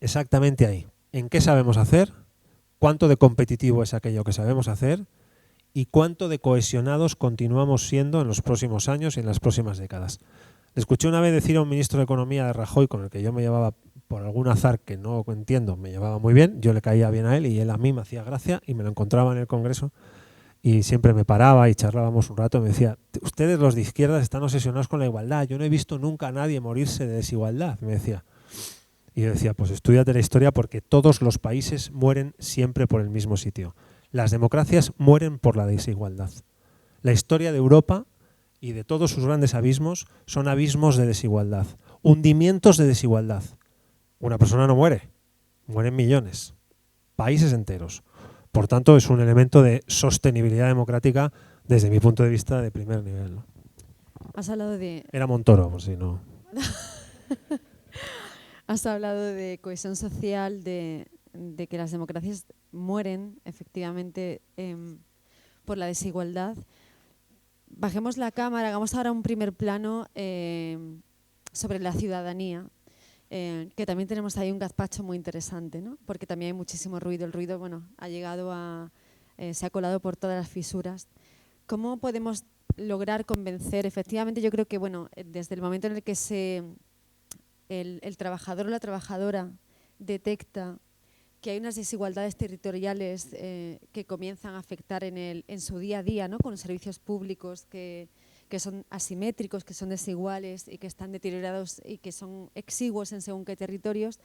exactamente ahí. ¿En qué sabemos hacer? ¿Cuánto de competitivo es aquello que sabemos hacer? ¿Y cuánto de cohesionados continuamos siendo en los próximos años y en las próximas décadas? Le escuché una vez decir a un ministro de Economía de Rajoy, con el que yo me llevaba, por algún azar que no entiendo, me llevaba muy bien, yo le caía bien a él y él a mí me hacía gracia y me lo encontraba en el Congreso y siempre me paraba y charlábamos un rato y me decía, ustedes los de izquierdas están obsesionados con la igualdad, yo no he visto nunca a nadie morirse de desigualdad, me decía. Y yo decía, pues estúdiate la historia porque todos los países mueren siempre por el mismo sitio. Las democracias mueren por la desigualdad. La historia de Europa y de todos sus grandes abismos son abismos de desigualdad, hundimientos de desigualdad. Una persona no muere, mueren millones, países enteros. Por tanto, es un elemento de sostenibilidad democrática desde mi punto de vista de primer nivel, ¿no? Has hablado de... Era Montoro, por si no... Has hablado de cohesión social, de que las democracias mueren efectivamente por la desigualdad. Bajemos la cámara, hagamos ahora un primer plano sobre la ciudadanía, que también tenemos ahí un gazpacho muy interesante, ¿no? Porque también hay muchísimo ruido. El ruido, bueno, ha llegado a... se ha colado por todas las fisuras. ¿Cómo podemos lograr convencer? Efectivamente, yo creo que, bueno, desde el momento en el que el trabajador o la trabajadora detecta que hay unas desigualdades territoriales que comienzan a afectar en su día a día, ¿no? Con servicios públicos que son asimétricos, que son desiguales y que están deteriorados y que son exiguos en según qué territorios,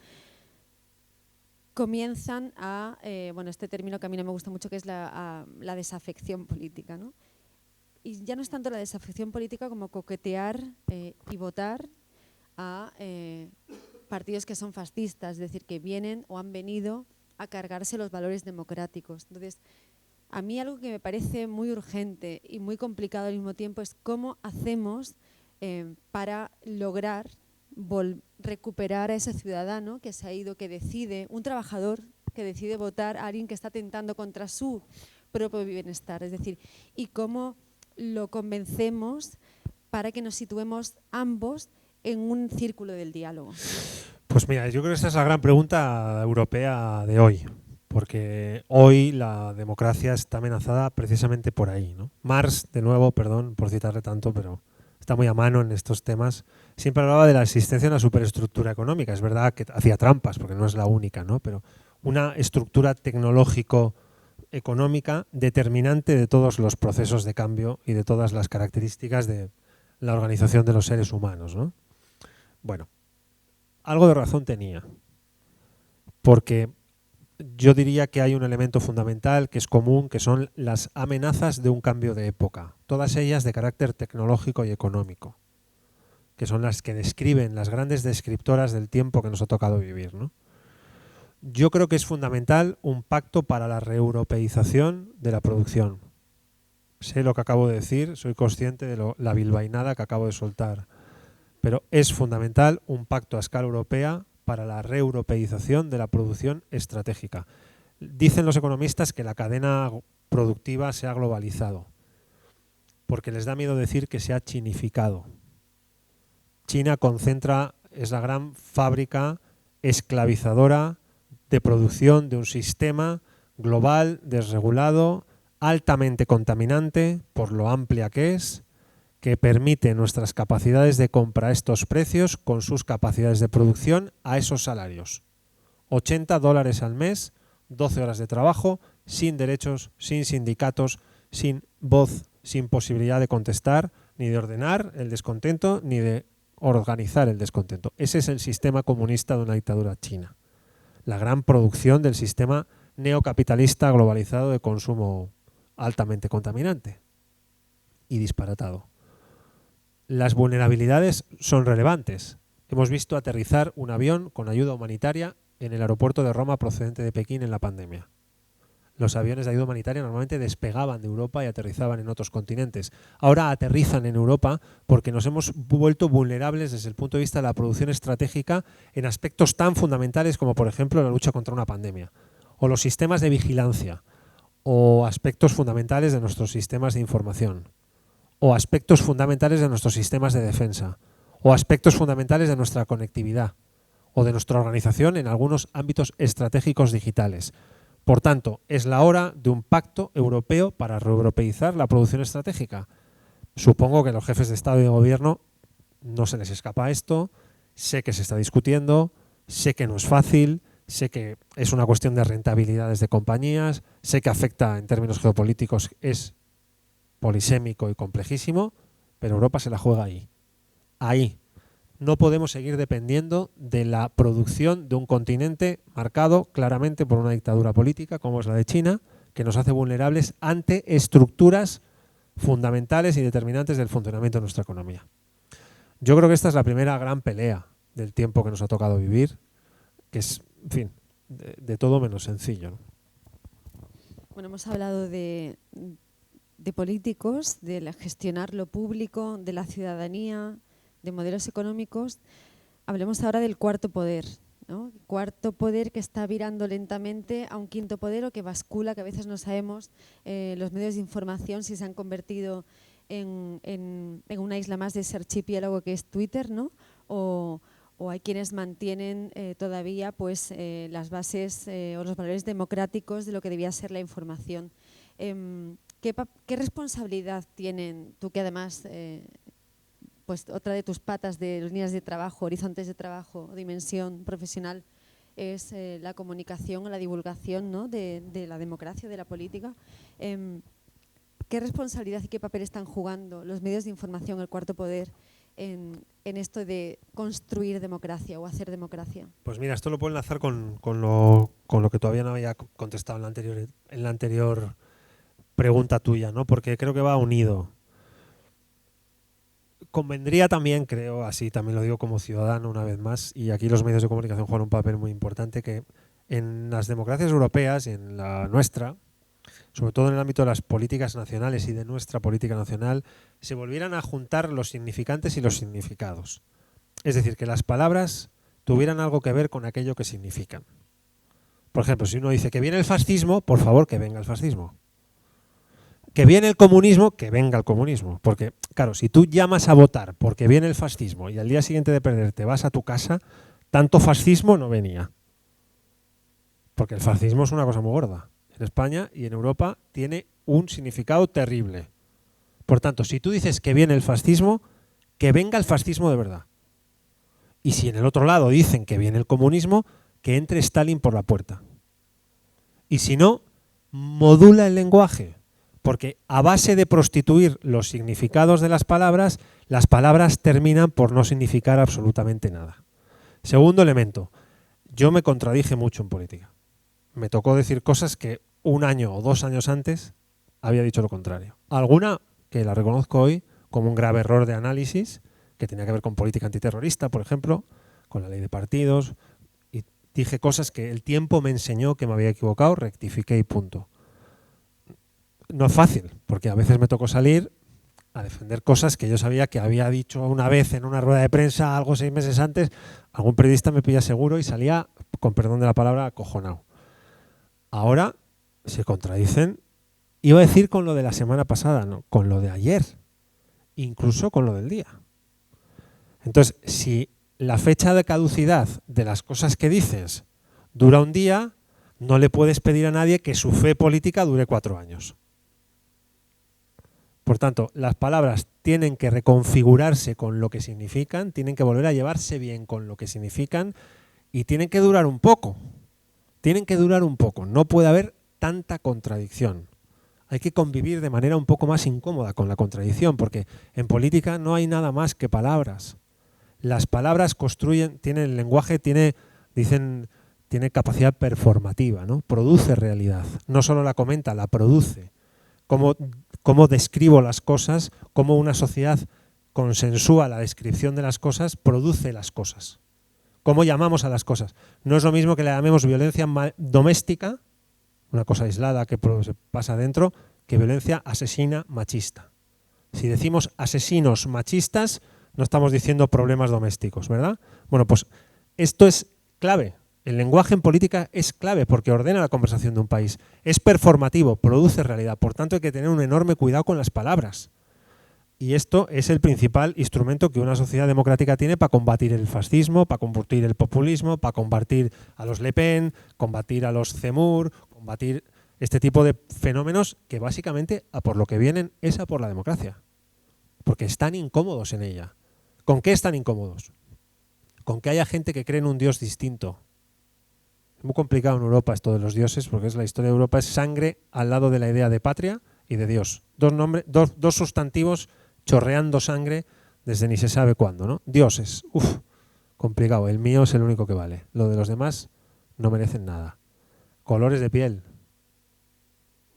comienzan a, bueno, este término que a mí no me gusta mucho, que es la desafección política, ¿no? Y ya no es tanto la desafección política como coquetear y votar a partidos que son fascistas, es decir, que vienen o han venido a cargarse los valores democráticos. Entonces, a mí algo que me parece muy urgente y muy complicado al mismo tiempo es cómo hacemos para lograr recuperar a ese ciudadano que se ha ido, que decide, un trabajador que decide votar a alguien que está atentando contra su propio bienestar. Es decir, y cómo lo convencemos para que nos situemos ambos en un círculo del diálogo. Pues mira, yo creo que esta es la gran pregunta europea de hoy, porque hoy la democracia está amenazada precisamente por ahí, ¿no? Marx, de nuevo, perdón por citarle tanto, pero está muy a mano en estos temas, siempre hablaba de la existencia de una superestructura económica. Es verdad que hacía trampas, porque no es la única, ¿no? Pero una estructura tecnológico-económica determinante de todos los procesos de cambio y de todas las características de la organización de los seres humanos, ¿no? Bueno, algo de razón tenía, porque yo diría que hay un elemento fundamental que es común, que son las amenazas de un cambio de época, todas ellas de carácter tecnológico y económico, que son las que describen, las grandes descriptoras del tiempo que nos ha tocado vivir, ¿no? Yo creo que es fundamental un pacto para la reeuropeización de la producción. Sé lo que acabo de decir, soy consciente de la bilbainada que acabo de soltar pero es fundamental un pacto a escala europea para la reeuropeización de la producción estratégica. Dicen los economistas que la cadena productiva se ha globalizado, porque les da miedo decir que se ha chinificado. China es la gran fábrica esclavizadora de producción de un sistema global, desregulado, altamente contaminante, por lo amplia que permite nuestras capacidades de compra a estos precios con sus capacidades de producción a esos salarios. $80 al mes, 12 horas de trabajo, sin derechos, sin sindicatos, sin voz, sin posibilidad de contestar, ni de ordenar el descontento, ni de organizar el descontento. Ese es el sistema comunista de una dictadura china. La gran producción del sistema neocapitalista globalizado de consumo altamente contaminante y disparatado. Las vulnerabilidades son relevantes. Hemos visto aterrizar un avión con ayuda humanitaria en el aeropuerto de Roma procedente de Pekín en la pandemia. Los aviones de ayuda humanitaria normalmente despegaban de Europa y aterrizaban en otros continentes. Ahora aterrizan en Europa porque nos hemos vuelto vulnerables desde el punto de vista de la producción estratégica en aspectos tan fundamentales como, por ejemplo, la lucha contra una pandemia, o los sistemas de vigilancia, o aspectos fundamentales de nuestros sistemas de información, o aspectos fundamentales de nuestros sistemas de defensa, o aspectos fundamentales de nuestra conectividad, o de nuestra organización en algunos ámbitos estratégicos digitales. Por tanto, es la hora de un pacto europeo para reeuropeizar la producción estratégica. Supongo que a los jefes de Estado y de Gobierno no se les escapa esto, sé que se está discutiendo, sé que no es fácil, sé que es una cuestión de rentabilidades de compañías, sé que afecta en términos geopolíticos, es polisémico y complejísimo, pero Europa se la juega ahí. Ahí. No podemos seguir dependiendo de la producción de un continente marcado claramente por una dictadura política como es la de China, que nos hace vulnerables ante estructuras fundamentales y determinantes del funcionamiento de nuestra economía. Yo creo que esta es la primera gran pelea del tiempo que nos ha tocado vivir, que es, en fin, de todo menos sencillo, ¿no? Bueno, hemos hablado de políticos, de gestionar lo público, de la ciudadanía, de modelos económicos. Hablemos ahora del cuarto poder, ¿no? Cuarto poder que está virando lentamente a un quinto poder o que bascula, que a veces no sabemos los medios de información si se han convertido en una isla más de ese archipiélago que es Twitter, ¿no? O hay quienes mantienen todavía pues, las bases o los valores democráticos de lo que debía ser la información. ¿Qué responsabilidad tienen, tú que además pues otra de tus patas de líneas de trabajo, horizontes de trabajo, dimensión profesional, es la comunicación o la divulgación, ¿no? de la democracia, de la política? ¿Qué responsabilidad y qué papel están jugando los medios de información, el cuarto poder, en esto de construir democracia o hacer democracia? Pues mira, esto lo puedo enlazar con lo que todavía no había contestado en la anterior pregunta tuya, ¿no? Porque creo que va unido. Convendría también, creo, así también lo digo como ciudadano una vez más, y aquí los medios de comunicación juegan un papel muy importante, que en las democracias europeas y en la nuestra, sobre todo en el ámbito de las políticas nacionales y de nuestra política nacional, se volvieran a juntar los significantes y los significados. Es decir, que las palabras tuvieran algo que ver con aquello que significan. Por ejemplo, si uno dice que viene el fascismo, por favor, que venga el fascismo. Que viene el comunismo, que venga el comunismo. Porque, claro, si tú llamas a votar porque viene el fascismo y al día siguiente de perder te vas a tu casa, tanto fascismo no venía. Porque el fascismo es una cosa muy gorda. En España y en Europa tiene un significado terrible. Por tanto, si tú dices que viene el fascismo, que venga el fascismo de verdad. Y si en el otro lado dicen que viene el comunismo, que entre Stalin por la puerta. Y si no, modula el lenguaje. Porque a base de prostituir los significados de las palabras terminan por no significar absolutamente nada. Segundo elemento, yo me contradije mucho en política. Me tocó decir cosas que 1 año o 2 años antes había dicho lo contrario. Alguna que la reconozco hoy como un grave error de análisis, que tenía que ver con política antiterrorista, por ejemplo, con la ley de partidos, y dije cosas que el tiempo me enseñó que me había equivocado, rectifiqué y punto. No es fácil, porque a veces me tocó salir a defender cosas que yo sabía que había dicho una vez en una rueda de prensa, algo 6 meses antes, algún periodista me pilla seguro y salía, con perdón de la palabra, acojonado. Ahora se contradicen, iba a decir con lo de la semana pasada, no, con lo de ayer, incluso con lo del día. Entonces, si la fecha de caducidad de las cosas que dices dura un día, no le puedes pedir a nadie que su fe política dure 4 años. Por tanto, las palabras tienen que reconfigurarse con lo que significan, tienen que volver a llevarse bien con lo que significan y tienen que durar un poco. Tienen que durar un poco. No puede haber tanta contradicción. Hay que convivir de manera un poco más incómoda con la contradicción, porque en política no hay nada más que palabras. Las palabras construyen, tienen el lenguaje, tiene capacidad performativa, ¿no? Produce realidad. No solo la comenta, la produce. Cómo describo las cosas, cómo una sociedad consensúa la descripción de las cosas, produce las cosas. Cómo llamamos a las cosas. No es lo mismo que le llamemos violencia doméstica, una cosa aislada que se pasa dentro, que violencia asesina machista. Si decimos asesinos machistas, no estamos diciendo problemas domésticos, ¿verdad? Bueno, pues esto es clave. El lenguaje en política es clave porque ordena la conversación de un país. Es performativo, produce realidad. Por tanto, hay que tener un enorme cuidado con las palabras. Y esto es el principal instrumento que una sociedad democrática tiene para combatir el fascismo, para combatir el populismo, para combatir a los Le Pen, combatir a los Zemmour, combatir este tipo de fenómenos que básicamente, a por lo que vienen, es a por la democracia. Porque están incómodos en ella. ¿Con qué están incómodos? Con que haya gente que cree en un Dios distinto. Es muy complicado en Europa esto de los dioses, porque la historia de Europa es sangre al lado de la idea de patria y de Dios. Dos sustantivos chorreando sangre desde ni se sabe cuándo, ¿no? Dioses, complicado. El mío es el único que vale. Lo de los demás no merecen nada. Colores de piel.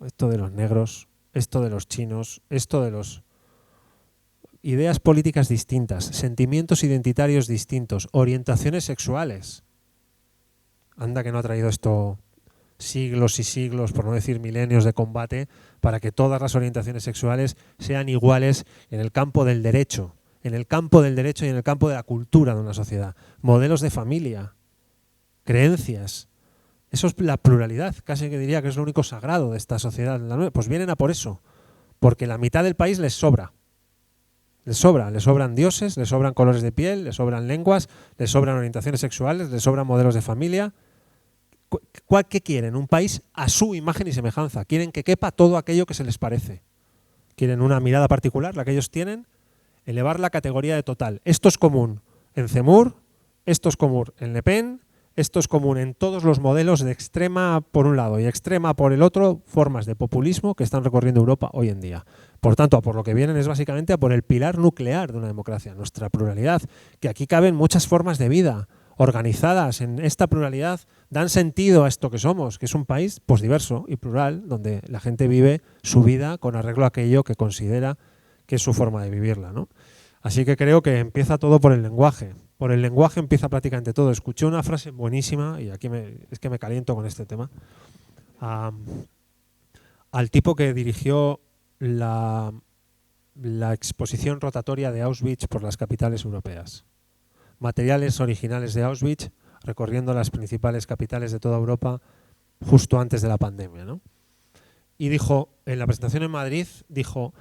Esto de los negros, esto de los chinos, esto de los... Ideas políticas distintas, sentimientos identitarios distintos, orientaciones sexuales. Anda que no ha traído esto siglos y siglos, por no decir milenios de combate, para que todas las orientaciones sexuales sean iguales en el campo del derecho, y en el campo de la cultura de una sociedad. Modelos de familia, creencias. Eso es la pluralidad, casi que diría que es lo único sagrado de esta sociedad. Pues vienen a por eso, porque la mitad del país les sobra. Les sobran dioses, les sobran colores de piel, les sobran lenguas, les sobran orientaciones sexuales, les sobran modelos de familia. ¿Qué quieren? Un país a su imagen y semejanza. Quieren que quepa todo aquello que se les parece. Quieren una mirada particular, la que ellos tienen, elevar la categoría de total. Esto es común en Zemmour, esto es común en Le Pen, esto es común en todos los modelos de extrema por un lado y extrema por el otro, formas de populismo que están recorriendo Europa hoy en día. Por tanto, a por lo que vienen es básicamente a por el pilar nuclear de una democracia, nuestra pluralidad, que aquí caben muchas formas de vida organizadas en esta pluralidad, dan sentido a esto que somos, que es un país pues diverso y plural, donde la gente vive su vida con arreglo a aquello que considera que es su forma de vivirla, ¿no? Así que creo que empieza todo por el lenguaje. Por el lenguaje empieza prácticamente todo. Escuché una frase buenísima, y aquí es que me caliento con este tema, al tipo que dirigió la exposición rotatoria de Auschwitz por las capitales europeas. Materiales originales de Auschwitz recorriendo las principales capitales de toda Europa justo antes de la pandemia, ¿no? Y dijo, en la presentación en Madrid, dijo: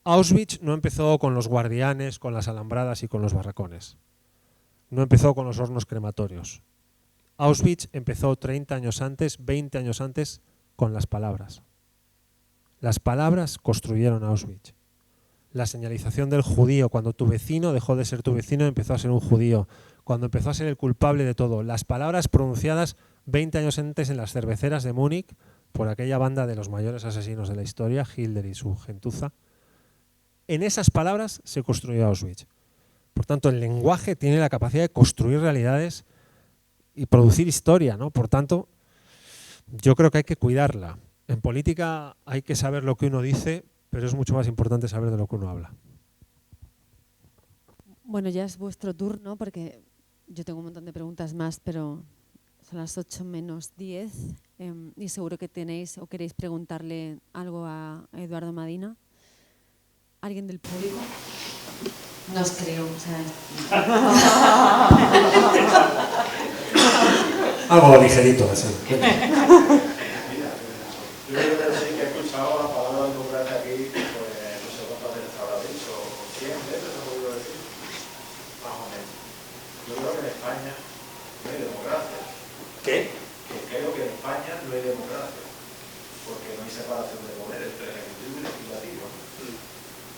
Auschwitz no empezó con los guardianes, con las alambradas y con los barracones. No empezó con los hornos crematorios. Auschwitz empezó 30 años antes, 20 años antes, con las palabras. Las palabras construyeron Auschwitz. La señalización del judío, cuando tu vecino dejó de ser tu vecino y empezó a ser un judío, cuando empezó a ser el culpable de todo. Las palabras pronunciadas 20 años antes en las cerveceras de Múnich por aquella banda de los mayores asesinos de la historia, Hitler y su gentuza. En esas palabras se construyó Auschwitz. Por tanto, el lenguaje tiene la capacidad de construir realidades y producir historia, ¿no? Por tanto, yo creo que hay que cuidarla. En política hay que saber lo que uno dice, pero es mucho más importante saber de lo que uno habla. Bueno, ya es vuestro turno, porque yo tengo un montón de preguntas más, pero son las 8 menos 10 y seguro que tenéis o queréis preguntarle algo a Eduardo Madina. ¿Alguien del público? No os creo, o sea... Algo ligerito, así. Yo creo que sí que he escuchado la palabra democracia aquí, pues no sé cuántas veces habrá dicho, 100 veces ha podido decir, más o menos. Yo creo que en España no hay democracia. ¿Qué? Que creo que en España no hay democracia, porque no hay separación de poderes entre ejecutivo y legislativo,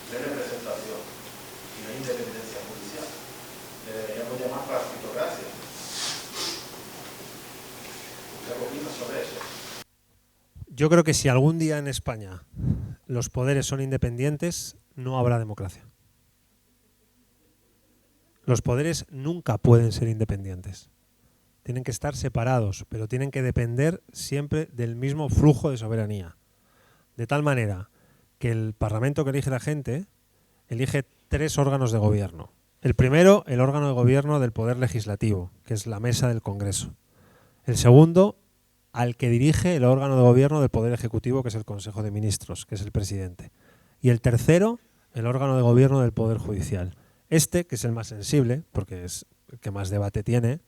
no hay representación y no hay independencia judicial. Le deberíamos llamar partitocracia. ¿Qué opinas sobre eso? Yo creo que si algún día en España los poderes son independientes, no habrá democracia. Los poderes nunca pueden ser independientes. Tienen que estar separados, pero tienen que depender siempre del mismo flujo de soberanía. De tal manera que el Parlamento que elige la gente elige 3 órganos de gobierno. El primero, el órgano de gobierno del Poder Legislativo, que es la mesa del Congreso. El segundo, al que dirige el órgano de gobierno del Poder Ejecutivo, que es el Consejo de Ministros, que es el presidente. Y el tercero, el órgano de gobierno del Poder Judicial. Este, que es el más sensible, porque es el que más debate tiene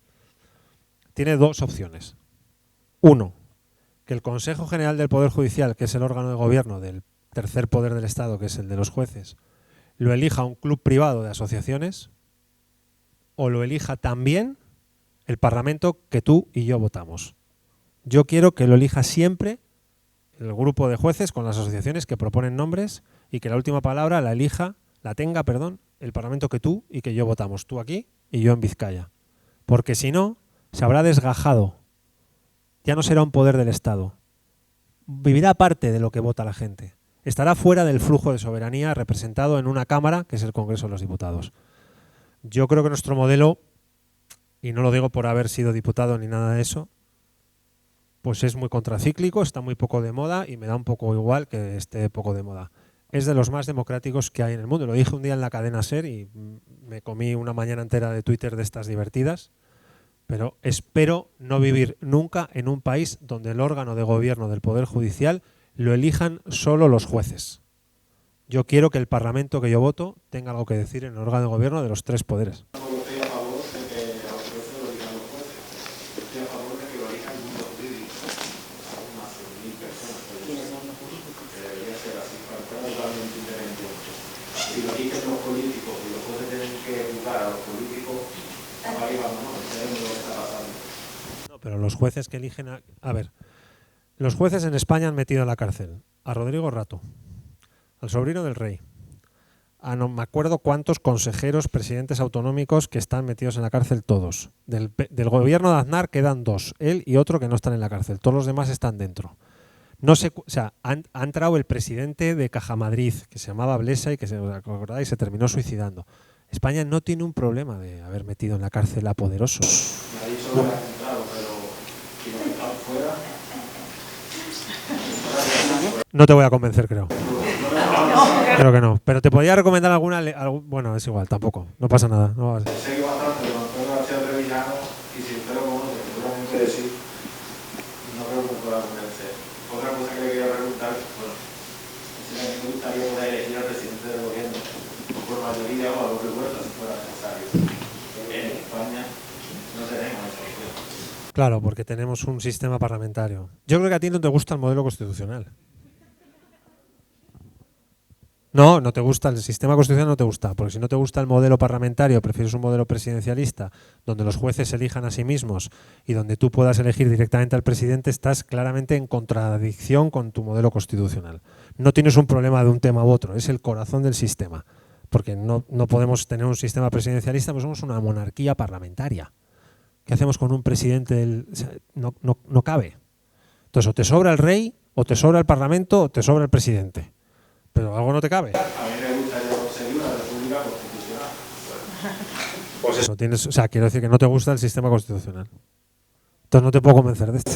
2 opciones. Uno, que el Consejo General del Poder Judicial, que es el órgano de gobierno del tercer poder del Estado, que es el de los jueces, lo elija un club privado de asociaciones, o lo elija también el Parlamento que tú y yo votamos. Yo quiero que lo elija siempre el grupo de jueces con las asociaciones que proponen nombres y que la última palabra la tenga el Parlamento que tú y que yo votamos. Tú aquí y yo en Vizcaya. Porque si no, se habrá desgajado. Ya no será un poder del Estado. Vivirá parte de lo que vota la gente. Estará fuera del flujo de soberanía representado en una Cámara, que es el Congreso de los Diputados. Yo creo que nuestro modelo, y no lo digo por haber sido diputado ni nada de eso, pues es muy contracíclico, está muy poco de moda y me da un poco igual que esté poco de moda. Es de los más democráticos que hay en el mundo. Lo dije un día en la cadena SER y me comí una mañana entera de Twitter de estas divertidas, pero espero no vivir nunca en un país donde el órgano de gobierno del Poder Judicial lo elijan solo los jueces. Yo quiero que el Parlamento que yo voto tenga algo que decir en el órgano de gobierno de los 3 poderes. Si lo eligen los políticos y los jueces tienen que educar a los políticos, ahí vamos, ¿no? Sabemos lo que está pasando. No, pero los jueces que eligen... A ver, los jueces en España han metido en la cárcel a Rodrigo Rato, al sobrino del rey, a no me acuerdo cuántos consejeros, presidentes autonómicos que están metidos en la cárcel todos. Del gobierno de Aznar quedan 2, él y otro que no están en la cárcel, todos los demás están dentro. No sé, o sea, ha entrado el presidente de Caja Madrid, que se llamaba Blesa y que se terminó suicidando. España no tiene un problema de haber metido en la cárcel a poderosos. Me ha dicho que ha entrado, pero si no están fuera... No te voy a convencer, creo. Creo que no. Pero te podría recomendar alguna... Bueno, es igual, tampoco. No pasa nada. No va a ser. Sé bastante de Antonio García Trevijano y si usted lo conoce, seguramente sí. No creo que me pueda convencer. Otra cosa que le quería preguntar, bueno, si a mí me gustaría poder elegir al presidente del gobierno por mayoría o a los revueltos si fuera necesario. En España no tenemos esa opción. Claro, porque tenemos un sistema parlamentario. Yo creo que a ti no te gusta el modelo constitucional. No te gusta, el sistema constitucional no te gusta, porque si no te gusta el modelo parlamentario, prefieres un modelo presidencialista, donde los jueces se elijan a sí mismos y donde tú puedas elegir directamente al presidente, estás claramente en contradicción con tu modelo constitucional. No tienes un problema de un tema u otro, es el corazón del sistema, porque no podemos tener un sistema presidencialista, pues somos una monarquía parlamentaria. ¿Qué hacemos con un presidente? No cabe. Entonces, o te sobra el rey, o te sobra el parlamento, o te sobra el presidente. Pero algo no te cabe. A mí me gustaría conseguir una república constitucional. Pues eso, o sea, quiero decir que no te gusta el sistema constitucional. Entonces no te puedo convencer de esto.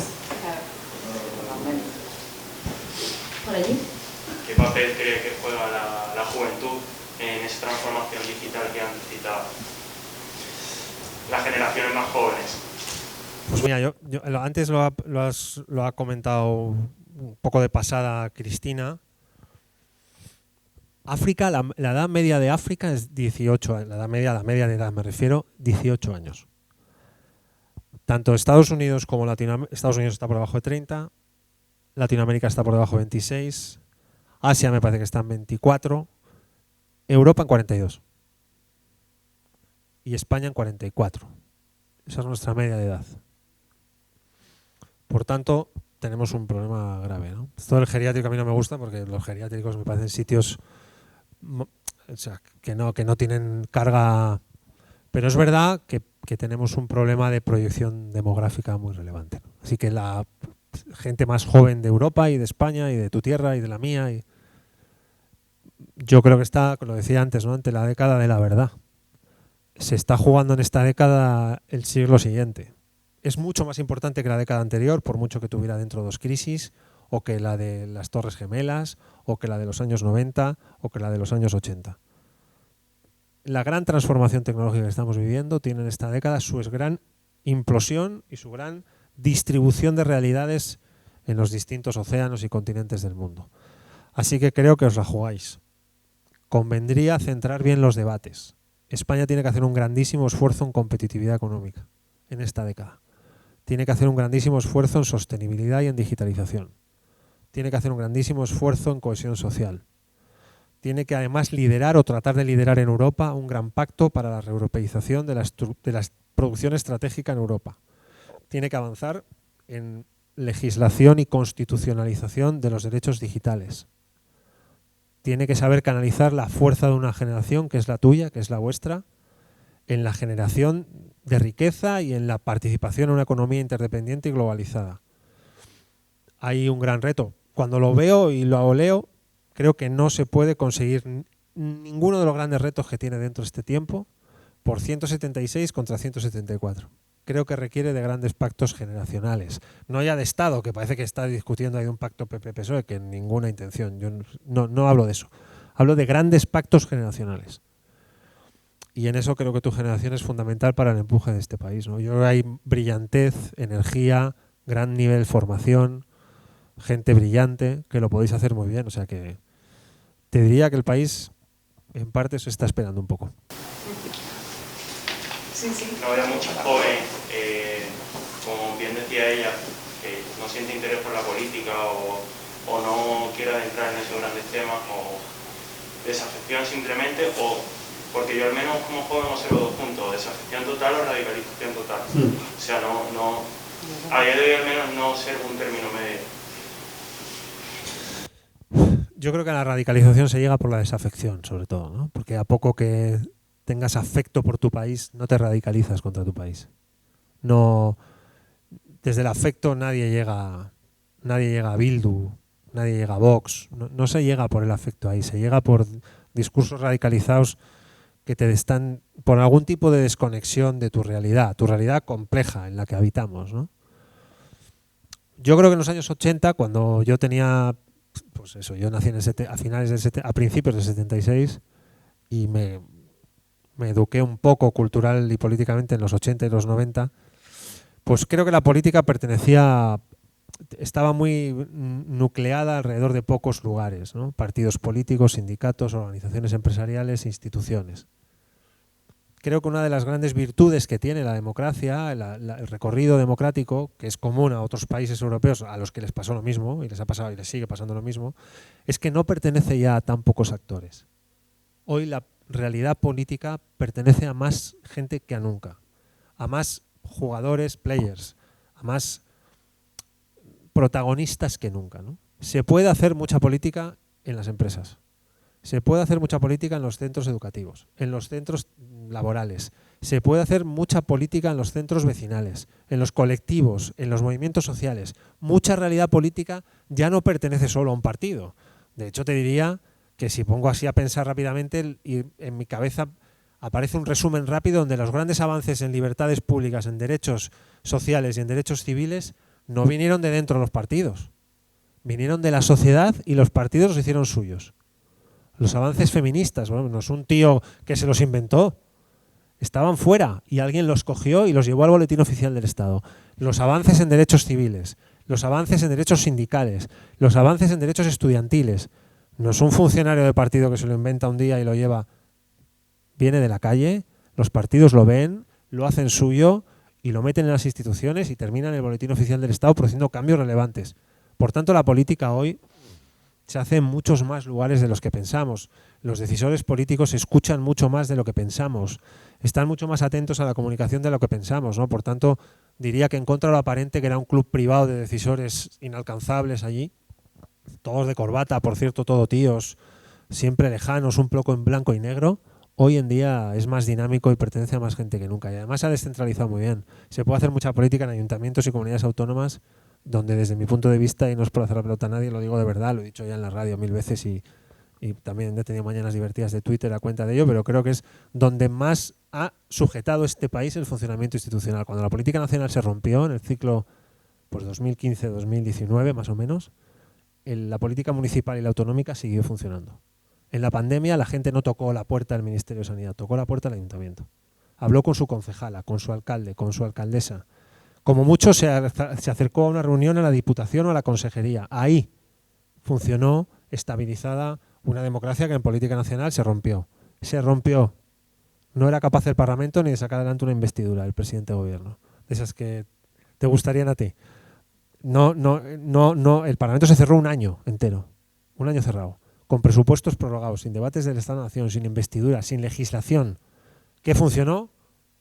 ¿Por allí? ¿Qué papel cree que juega la juventud en esa transformación digital que han citado las generaciones más jóvenes? Pues mira, yo antes lo ha comentado un poco de pasada Cristina. África, la edad media de África es 18 años. La media de edad me refiero, 18 años. Tanto Estados Unidos como Latinoamérica, Estados Unidos está por debajo de 30, Latinoamérica está por debajo de 26, Asia me parece que está en 24, Europa en 42 y España en 44. Esa es nuestra media de edad. Por tanto, tenemos un problema grave, ¿no? Esto del geriátrico a mí no me gusta porque los geriátricos me parecen sitios, o sea, que no tienen carga, pero es verdad que tenemos un problema de proyección demográfica muy relevante, ¿no? Así que la gente más joven de Europa y de España y de tu tierra y de la mía, yo creo que está, lo decía antes, ¿no?, ante la década de la verdad. Se está jugando en esta década el siglo siguiente. Es mucho más importante que la década anterior, por mucho que tuviera dentro dos crisis, o que la de las Torres Gemelas, o que la de los años 90, o que la de los años 80. La gran transformación tecnológica que estamos viviendo tiene en esta década su gran implosión y su gran distribución de realidades en los distintos océanos y continentes del mundo. Así que creo que os la jugáis. Convendría centrar bien los debates. España tiene que hacer un grandísimo esfuerzo en competitividad económica en esta década. Tiene que hacer un grandísimo esfuerzo en sostenibilidad y en digitalización. Tiene que hacer un grandísimo esfuerzo en cohesión social. Tiene que además liderar o tratar de liderar en Europa un gran pacto para la reeuropeización de la producción estratégica en Europa. Tiene que avanzar en legislación y constitucionalización de los derechos digitales. Tiene que saber canalizar la fuerza de una generación, que es la tuya, que es la vuestra, en la generación de riqueza y en la participación en una economía interdependiente y globalizada. Hay un gran reto. Cuando lo veo y lo leo, creo que no se puede conseguir ninguno de los grandes retos que tiene dentro de este tiempo por 176 contra 174. Creo que requiere de grandes pactos generacionales. No ya de Estado, que parece que está discutiendo ahí un pacto PP-PSOE, que ninguna intención. Yo no hablo de eso. Hablo de grandes pactos generacionales. Y en eso creo que tu generación es fundamental para el empuje de este país, ¿no? Yo creo que hay brillantez, energía, gran nivel de formación, gente brillante, que lo podéis hacer muy bien. O sea que te diría que el país, en parte, se está esperando un poco. Sí. No habría mucha joven, como bien decía ella, que no siente interés por la política o no quiere adentrar en esos grandes temas, o desafección simplemente, o porque yo al menos como joven observo dos puntos: desafección total o radicalización total. O sea, a día de hoy al menos no observo un término medio. Yo creo que a la radicalización se llega por la desafección, sobre todo, ¿no? Porque a poco que tengas afecto por tu país, no te radicalizas contra tu país. No, desde el afecto nadie llega a Bildu, nadie llega a Vox. No se llega por el afecto ahí, se llega por discursos radicalizados que te están por algún tipo de desconexión de tu realidad compleja en la que habitamos, ¿no? Yo creo que en los años 80, cuando yo tenía, pues eso, yo nací a principios del 76 y me eduqué un poco cultural y políticamente en los 80 y los 90, pues creo que la política estaba muy nucleada alrededor de pocos lugares, ¿no? Partidos políticos, sindicatos, organizaciones empresariales, instituciones. Creo que una de las grandes virtudes que tiene la democracia, el recorrido democrático, que es común a otros países europeos a los que les pasó lo mismo, y les ha pasado y les sigue pasando lo mismo, es que no pertenece ya a tan pocos actores. Hoy la realidad política pertenece a más gente que a nunca, a más jugadores, players, a más protagonistas que nunca, ¿no? Se puede hacer mucha política en las empresas, se puede hacer mucha política en los centros educativos, en los centros laborales, se puede hacer mucha política en los centros vecinales, en los colectivos, en los movimientos sociales. Mucha realidad política ya no pertenece solo a un partido. De hecho, te diría que si pongo así a pensar rápidamente, y en mi cabeza aparece un resumen rápido donde los grandes avances en libertades públicas, en derechos sociales y en derechos civiles no vinieron de dentro de los partidos, vinieron de la sociedad y los partidos los hicieron suyos. Los avances feministas, bueno, no es un tío que se los inventó, estaban fuera y alguien los cogió y los llevó al boletín oficial del Estado. Los avances en derechos civiles, los avances en derechos sindicales, los avances en derechos estudiantiles, No es un funcionario de partido que se lo inventa un día y lo lleva. Viene de la calle, los partidos lo ven, lo hacen suyo y lo meten en las instituciones y terminan en el boletín oficial del Estado produciendo cambios relevantes. Por tanto, la política hoy se hace en muchos más lugares de los que pensamos. Los decisores políticos escuchan mucho más de lo que pensamos. Están mucho más atentos a la comunicación de lo que pensamos, ¿no? Por tanto, diría que en contra de lo aparente, que era un club privado de decisores inalcanzables allí, todos de corbata, por cierto, todo tíos, siempre lejanos, un poco en blanco y negro, hoy en día es más dinámico y pertenece a más gente que nunca. Y además se ha descentralizado muy bien. Se puede hacer mucha política en ayuntamientos y comunidades autónomas donde desde mi punto de vista, y no es por hacer la pelota a nadie, lo digo de verdad, lo he dicho ya en la radio 1000 veces y también he tenido mañanas divertidas de Twitter a cuenta de ello, pero creo que es donde más ha sujetado este país el funcionamiento institucional. Cuando la política nacional se rompió en el ciclo pues 2015-2019 más o menos, la política municipal y la autonómica siguió funcionando. En la pandemia la gente no tocó la puerta del Ministerio de Sanidad, tocó la puerta del ayuntamiento. Habló con su concejala, con su alcalde, con su alcaldesa. Como mucho se acercó a una reunión a la Diputación o a la Consejería. Ahí funcionó estabilizada una democracia que en política nacional se rompió. Se rompió. No era capaz el Parlamento ni de sacar adelante una investidura el presidente de gobierno. De esas que te gustarían a ti. No, el Parlamento se cerró un año entero. Un año cerrado. Con presupuestos prorrogados, sin debates del Estado-Nación, sin investidura, sin legislación. ¿Qué funcionó?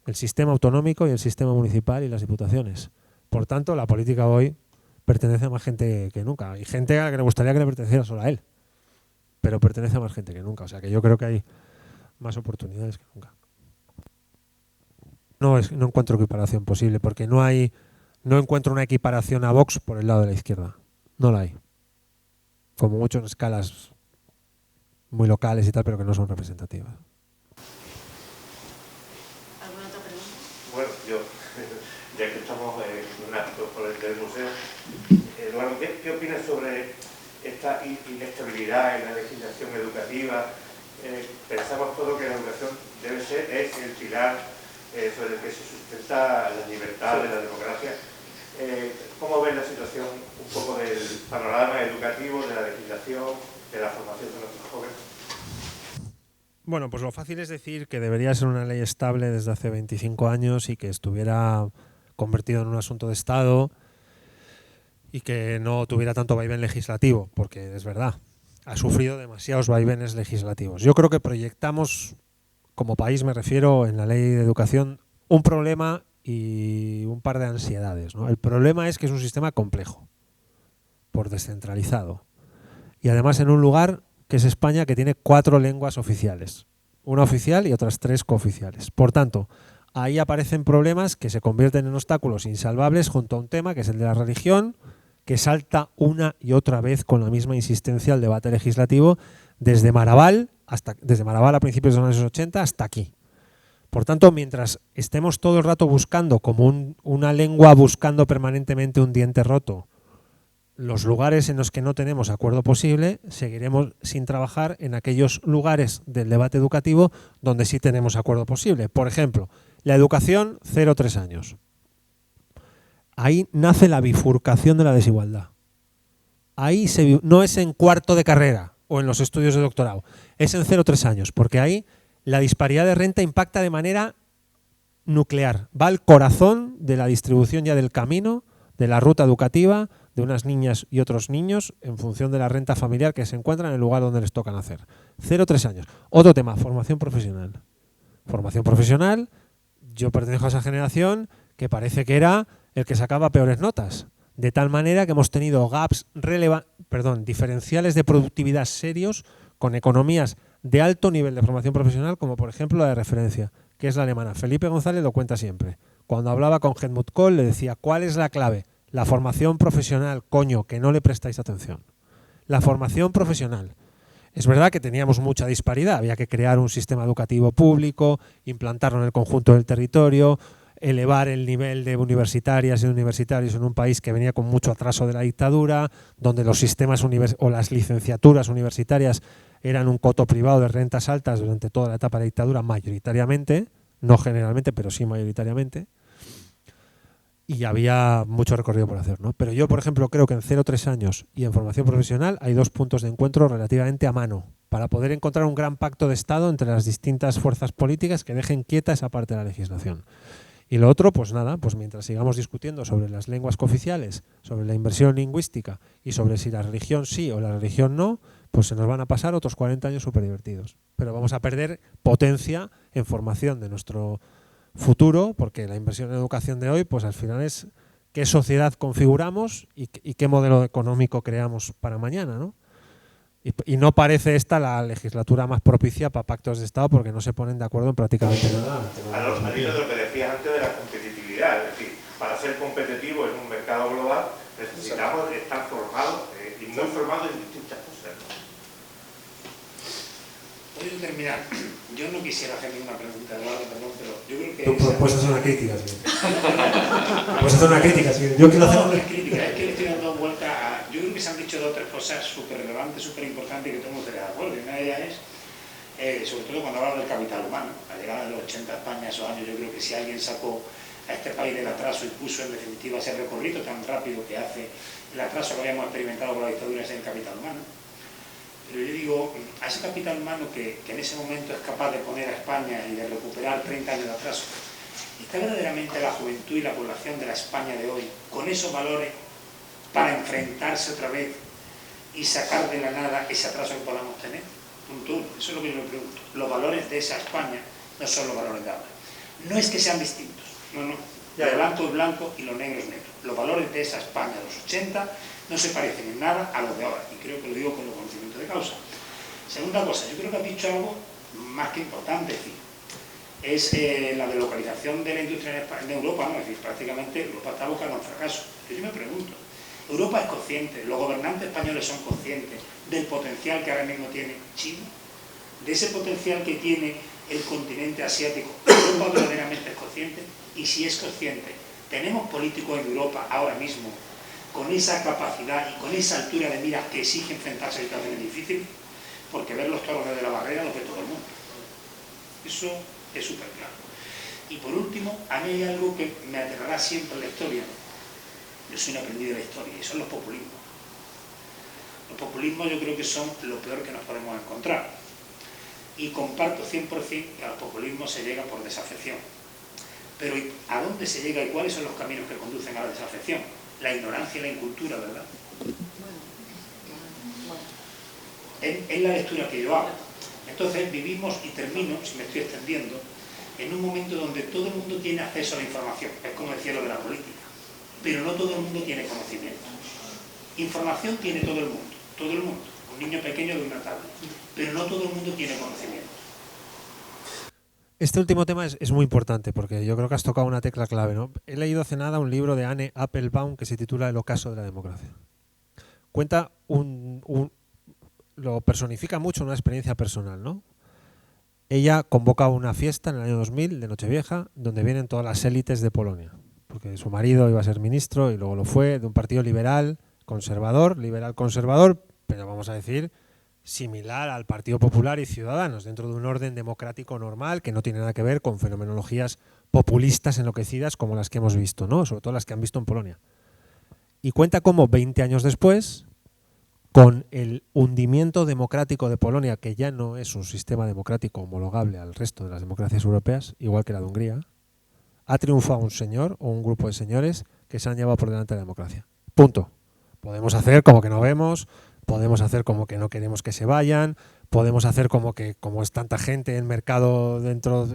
El sistema autonómico y el sistema municipal y las diputaciones. Por tanto, la política hoy pertenece a más gente que nunca. Hay gente a la que le gustaría que le perteneciera solo a él, pero pertenece a más gente que nunca. O sea que yo creo que hay más oportunidades que nunca. No encuentro equiparación posible, porque no encuentro una equiparación a Vox por el lado de la izquierda. No la hay. Como mucho en escalas muy locales y tal, pero que no son representativas. Bueno, yo, ya que estamos en un acto por el del museo, Eduardo, ¿qué opinas sobre esta inestabilidad en la legislación educativa? Pensamos todo que la educación es el pilar sobre el que se sustenta la libertad de la democracia. ¿Cómo ves la situación un poco del panorama educativo, de la legislación, de la formación de nuestros jóvenes? Bueno, pues lo fácil es decir que debería ser una ley estable desde hace 25 años y que estuviera convertido en un asunto de Estado y que no tuviera tanto vaivén legislativo, porque es verdad, ha sufrido demasiados vaivenes legislativos. Yo creo que proyectamos, como país me refiero, en la ley de educación, un problema y un par de ansiedades, ¿no? El problema es que es un sistema complejo, por descentralizado, y además en un lugar que es España, que tiene 4 lenguas oficiales, una oficial y otras 3 cooficiales. Por tanto, ahí aparecen problemas que se convierten en obstáculos insalvables junto a un tema que es el de la religión, que salta una y otra vez con la misma insistencia al debate legislativo desde Maraval a principios de los años 80 hasta aquí. Por tanto, mientras estemos todo el rato buscando, como una lengua buscando permanentemente un diente roto, los lugares en los que no tenemos acuerdo posible, seguiremos sin trabajar en aquellos lugares del debate educativo donde sí tenemos acuerdo posible. Por ejemplo, la educación 0-3 años. Ahí nace la bifurcación de la desigualdad. Ahí no es en cuarto de carrera o en los estudios de doctorado, es en 0-3 años, porque ahí la disparidad de renta impacta de manera nuclear. Va al corazón de la distribución ya del camino, de la ruta educativa, de unas niñas y otros niños en función de la renta familiar que se encuentran en el lugar donde les toca nacer. 0-3 años. Otro tema, formación profesional. Formación profesional, yo pertenezco a esa generación que parece que era el que sacaba peores notas. De tal manera que hemos tenido gaps diferenciales de productividad serios con economías de alto nivel de formación profesional, como por ejemplo la de referencia, que es la alemana. Felipe González lo cuenta siempre. Cuando hablaba con Helmut Kohl le decía, ¿cuál es la clave? La formación profesional, coño, que no le prestáis atención. La formación profesional. Es verdad que teníamos mucha disparidad, había que crear un sistema educativo público, implantarlo en el conjunto del territorio, elevar el nivel de universitarias y universitarios en un país que venía con mucho atraso de la dictadura, donde los sistemas o las licenciaturas universitarias eran un coto privado de rentas altas durante toda la etapa de la dictadura, mayoritariamente, no generalmente, pero sí mayoritariamente. y había mucho recorrido por hacer, ¿no? Pero yo, por ejemplo, creo que en 0-3 años y en formación profesional hay 2 puntos de encuentro relativamente a mano para poder encontrar un gran pacto de Estado entre las distintas fuerzas políticas que dejen quieta esa parte de la legislación. Y lo otro, pues nada, pues mientras sigamos discutiendo sobre las lenguas cooficiales, sobre la inversión lingüística y sobre si la religión sí o la religión no, pues se nos van a pasar otros 40 años súper divertidos. Pero vamos a perder potencia en formación de nuestro futuro, porque la inversión en educación de hoy, pues al final es qué sociedad configuramos y qué modelo económico creamos para mañana, ¿no? Y no parece esta la legislatura más propicia para pactos de Estado porque no se ponen de acuerdo en prácticamente nada. Al hilo de lo que decías antes de la competitividad, es decir, para ser competitivo en un mercado global necesitamos estar formados y muy formados en distintas cosas. Voy a terminar. Yo no quisiera hacer ninguna pregunta, Eduardo, perdón, pero yo creo que... Tú puedes hacer una crítica, sí. Puedes hacer una crítica, sí. Yo quiero hacer una crítica. Es que le estoy dando vuelta a... Yo creo que se han dicho 2 o 3 cosas súper relevantes, súper importantes que todo el mundo estaría de acuerdo. Y una de ellas es, sobre todo cuando hablamos del capital humano, la llegada de los 80 a España, esos años, yo creo que si alguien sacó a este país del atraso y puso en definitiva ese recorrido tan rápido que hace el atraso que habíamos experimentado con la dictadura, es el capital humano. Pero yo digo, a ese capital humano que en ese momento es capaz de poner a España y de recuperar 30 años de atraso, ¿está verdaderamente la juventud y la población de la España de hoy con esos valores para enfrentarse otra vez y sacar de la nada ese atraso que podamos tener? Punto uno. Eso es lo que yo me pregunto. Los valores de esa España no son los valores de ahora. No es que sean distintos, no. Lo blanco es blanco y lo negro es negro. Los valores de esa España de los 80 no se parecen en nada a los de ahora, y creo que lo digo con los conocimientos de causa. Segunda cosa, yo creo que has dicho algo más que importante, es la delocalización de la industria en Europa, ¿no? Es decir, prácticamente Europa está buscando un fracaso. Yo me pregunto, ¿Europa es consciente, los gobernantes españoles son conscientes del potencial que ahora mismo tiene China? De ese potencial que tiene el continente asiático, ¿Europa verdaderamente es consciente? Y si es consciente, ¿tenemos políticos en Europa ahora mismo con esa capacidad y con esa altura de mira que exige enfrentarse a situaciones difíciles? Porque ver los toros desde la barrera lo ve todo el mundo. Eso es súper claro. Y por último, a mí hay algo que me aterrará siempre en la historia. Yo soy un aprendiz de la historia, y son los populismos. Los populismos yo creo que son lo peor que nos podemos encontrar. Y comparto 100% que a los populismos se llega por desafección. Pero ¿a dónde se llega y cuáles son los caminos que conducen a la desafección? La ignorancia y la incultura, ¿verdad? Es la lectura que yo hago. Entonces vivimos, y termino, si me estoy extendiendo, en un momento donde todo el mundo tiene acceso a la información. Es como decía lo de la política. Pero no todo el mundo tiene conocimiento. Información tiene todo el mundo. Todo el mundo. Un niño pequeño de una tablet. Pero no todo el mundo tiene conocimiento. Este último tema es muy importante porque yo creo que has tocado una tecla clave, ¿no? He leído hace nada un libro de Anne Applebaum que se titula El ocaso de la democracia. Cuenta lo personifica mucho una experiencia personal, ¿no? Ella convoca una fiesta en el año 2000 de Nochevieja donde vienen todas las élites de Polonia, porque su marido iba a ser ministro y luego lo fue, de un partido liberal conservador, pero vamos a decir similar al Partido Popular y Ciudadanos, dentro de un orden democrático normal que no tiene nada que ver con fenomenologías populistas enloquecidas como las que hemos visto, ¿no? Sobre todo las que han visto en Polonia. Y cuenta cómo 20 años después, con el hundimiento democrático de Polonia, que ya no es un sistema democrático homologable al resto de las democracias europeas, igual que la de Hungría, ha triunfado un señor o un grupo de señores que se han llevado por delante de la democracia. Punto. Podemos hacer como que no vemos, podemos hacer como que no queremos que se vayan, podemos hacer como que, como es tanta gente en mercado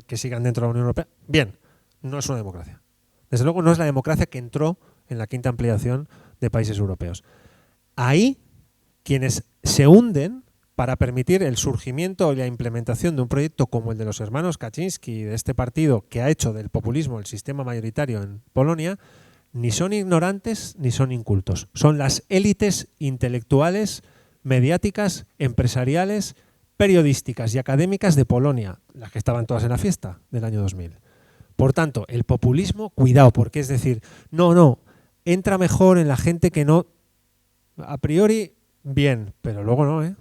que sigan dentro de la Unión Europea. Bien, no es una democracia. Desde luego no es la democracia que entró en la quinta ampliación de países europeos. Ahí, quienes se hunden para permitir el surgimiento y la implementación de un proyecto como el de los hermanos Kaczynski, de este partido que ha hecho del populismo el sistema mayoritario en Polonia, ni son ignorantes ni son incultos. Son las élites intelectuales, mediáticas, empresariales, periodísticas y académicas de Polonia, las que estaban todas en la fiesta del año 2000. Por tanto, el populismo, cuidado, porque es decir, no, entra mejor en la gente que no, a priori, bien, pero luego no, ¿eh?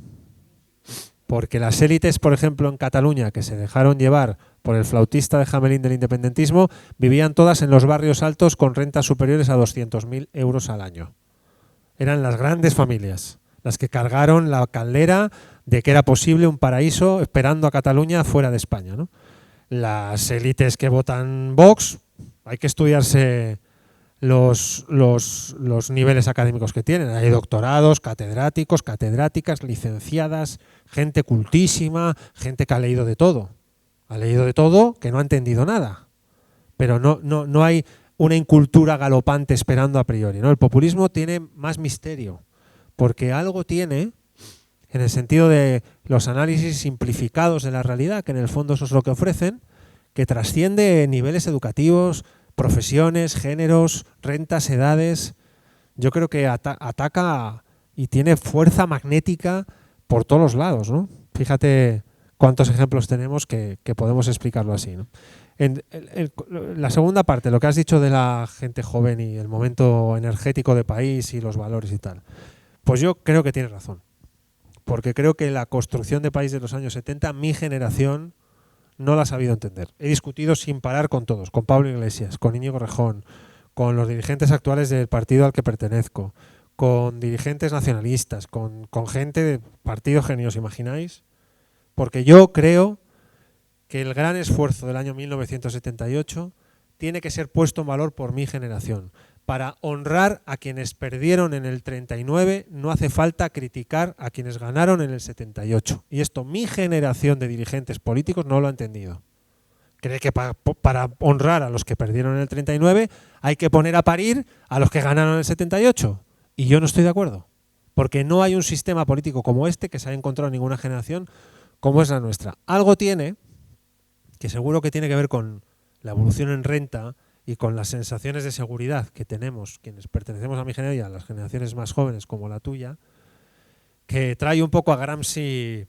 Porque las élites, por ejemplo, en Cataluña, que se dejaron llevar por el flautista de Hamelin del independentismo, vivían todas en los barrios altos con rentas superiores a 200.000 euros al año. Eran las grandes familias las que cargaron la caldera de que era posible un paraíso esperando a Cataluña fuera de España, ¿no? Las élites que votan Vox, hay que estudiarse los niveles académicos que tienen. Hay doctorados, catedráticos, catedráticas, licenciadas, gente cultísima, gente que ha leído de todo. Ha leído de todo, que no ha entendido nada. Pero no hay una incultura galopante esperando a priori, ¿no? El populismo tiene más misterio, porque algo tiene, en el sentido de los análisis simplificados de la realidad, que en el fondo eso es lo que ofrecen, que trasciende niveles educativos, profesiones, géneros, rentas, edades. Yo creo que ataca y tiene fuerza magnética por todos los lados, ¿no? Fíjate cuántos ejemplos tenemos que podemos explicarlo así, ¿no? En la segunda parte, lo que has dicho de la gente joven y el momento energético de país y los valores y tal, pues yo creo que tienes razón. Porque creo que la construcción de país de los años 70, mi generación no la ha sabido entender. He discutido sin parar con todos, con Pablo Iglesias, con Íñigo Rejón, con los dirigentes actuales del partido al que pertenezco, con dirigentes nacionalistas, con gente de partidos que ni os imagináis, porque yo creo que el gran esfuerzo del año 1978 tiene que ser puesto en valor por mi generación. Para honrar a quienes perdieron en el 39 no hace falta criticar a quienes ganaron en el 78. Y esto mi generación de dirigentes políticos no lo ha entendido. Cree que para honrar a los que perdieron en el 39 hay que poner a parir a los que ganaron en el 78. Y yo no estoy de acuerdo. Porque no hay un sistema político como este que se haya encontrado en ninguna generación como es la nuestra. Algo tiene, que seguro que tiene que ver con la evolución en renta y con las sensaciones de seguridad que tenemos quienes pertenecemos a mi generación y a las generaciones más jóvenes como la tuya, que trae un poco a Gramsci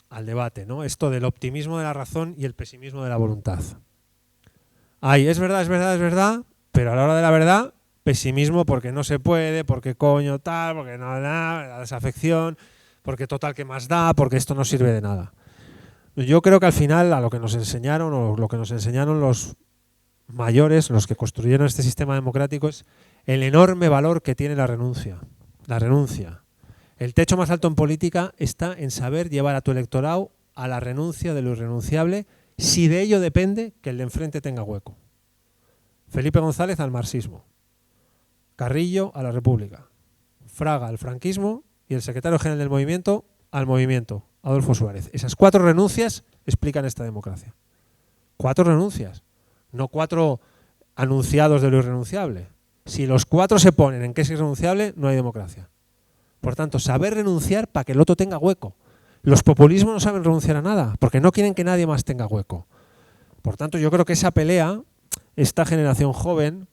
al debate, ¿no? Esto del optimismo de la razón y el pesimismo de la voluntad. Ay, es verdad, pero a la hora de la verdad, pesimismo porque no se puede, porque coño tal, porque no da, la desafección, porque total que más da, porque esto no sirve de nada. Yo creo que al final a lo que nos enseñaron o lo que nos enseñaron los mayores, los que construyeron este sistema democrático, es el enorme valor que tiene la renuncia. La renuncia. El techo más alto en política está en saber llevar a tu electorado a la renuncia de lo irrenunciable, si de ello depende que el de enfrente tenga hueco. Felipe González al marxismo, Carrillo a la República, Fraga al franquismo y el secretario general del movimiento al movimiento, Adolfo Suárez. Esas 4 renuncias explican esta democracia. 4 renuncias. No 4 anunciados de lo irrenunciable. Si los 4 se ponen en que es irrenunciable, no hay democracia. Por tanto, saber renunciar para que el otro tenga hueco. Los populismos no saben renunciar a nada, porque no quieren que nadie más tenga hueco. Por tanto, yo creo que esa pelea, esta generación joven,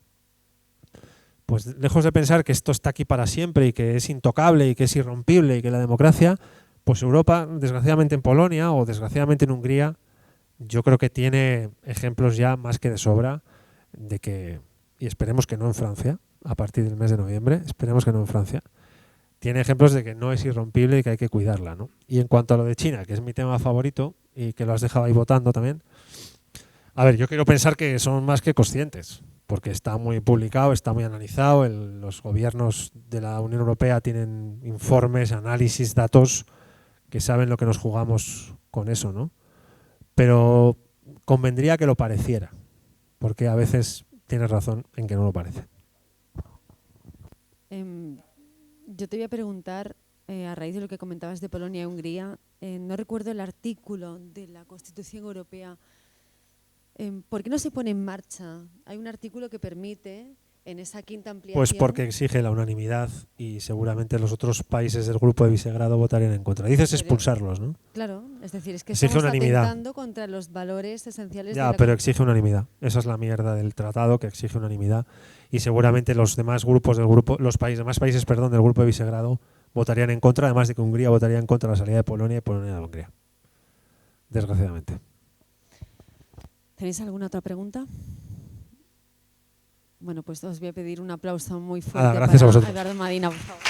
pues lejos de pensar que esto está aquí para siempre y que es intocable y que es irrompible y que la democracia, pues Europa, desgraciadamente en Polonia o desgraciadamente en Hungría, yo creo que tiene ejemplos ya más que de sobra de que, y esperemos que no en Francia, a partir del mes de noviembre, esperemos que no en Francia, tiene ejemplos de que no es irrompible y que hay que cuidarla, ¿no? Y en cuanto a lo de China, que es mi tema favorito y que lo has dejado ahí votando también, a ver, yo quiero pensar que son más que conscientes, porque está muy publicado, está muy analizado, los gobiernos de la Unión Europea tienen informes, análisis, datos que saben lo que nos jugamos con eso, ¿no? Pero convendría que lo pareciera, porque a veces tienes razón en que no lo parece. Yo te voy a preguntar, a raíz de lo que comentabas de Polonia y Hungría, no recuerdo el artículo de la Constitución Europea. ¿Por qué no se pone en marcha? Hay un artículo que permite, en esa quinta ampliación... Pues porque exige la unanimidad y seguramente los otros países del Grupo de Visegrado votarían en contra. Dices expulsarlos, ¿no? Claro, es decir, es que exige estamos unanimidad. atentando contra los valores esenciales de ya, la... pero exige unanimidad. Esa es la mierda del tratado, que exige unanimidad. Y seguramente los demás grupos del grupo, demás países del Grupo de Visegrado votarían en contra, además de que Hungría votaría en contra de la salida de Polonia y Polonia de Hungría. Desgraciadamente. ¿Tenéis alguna otra pregunta? Bueno, pues os voy a pedir un aplauso muy fuerte gracias para a vosotros. Eduardo Madina, por favor.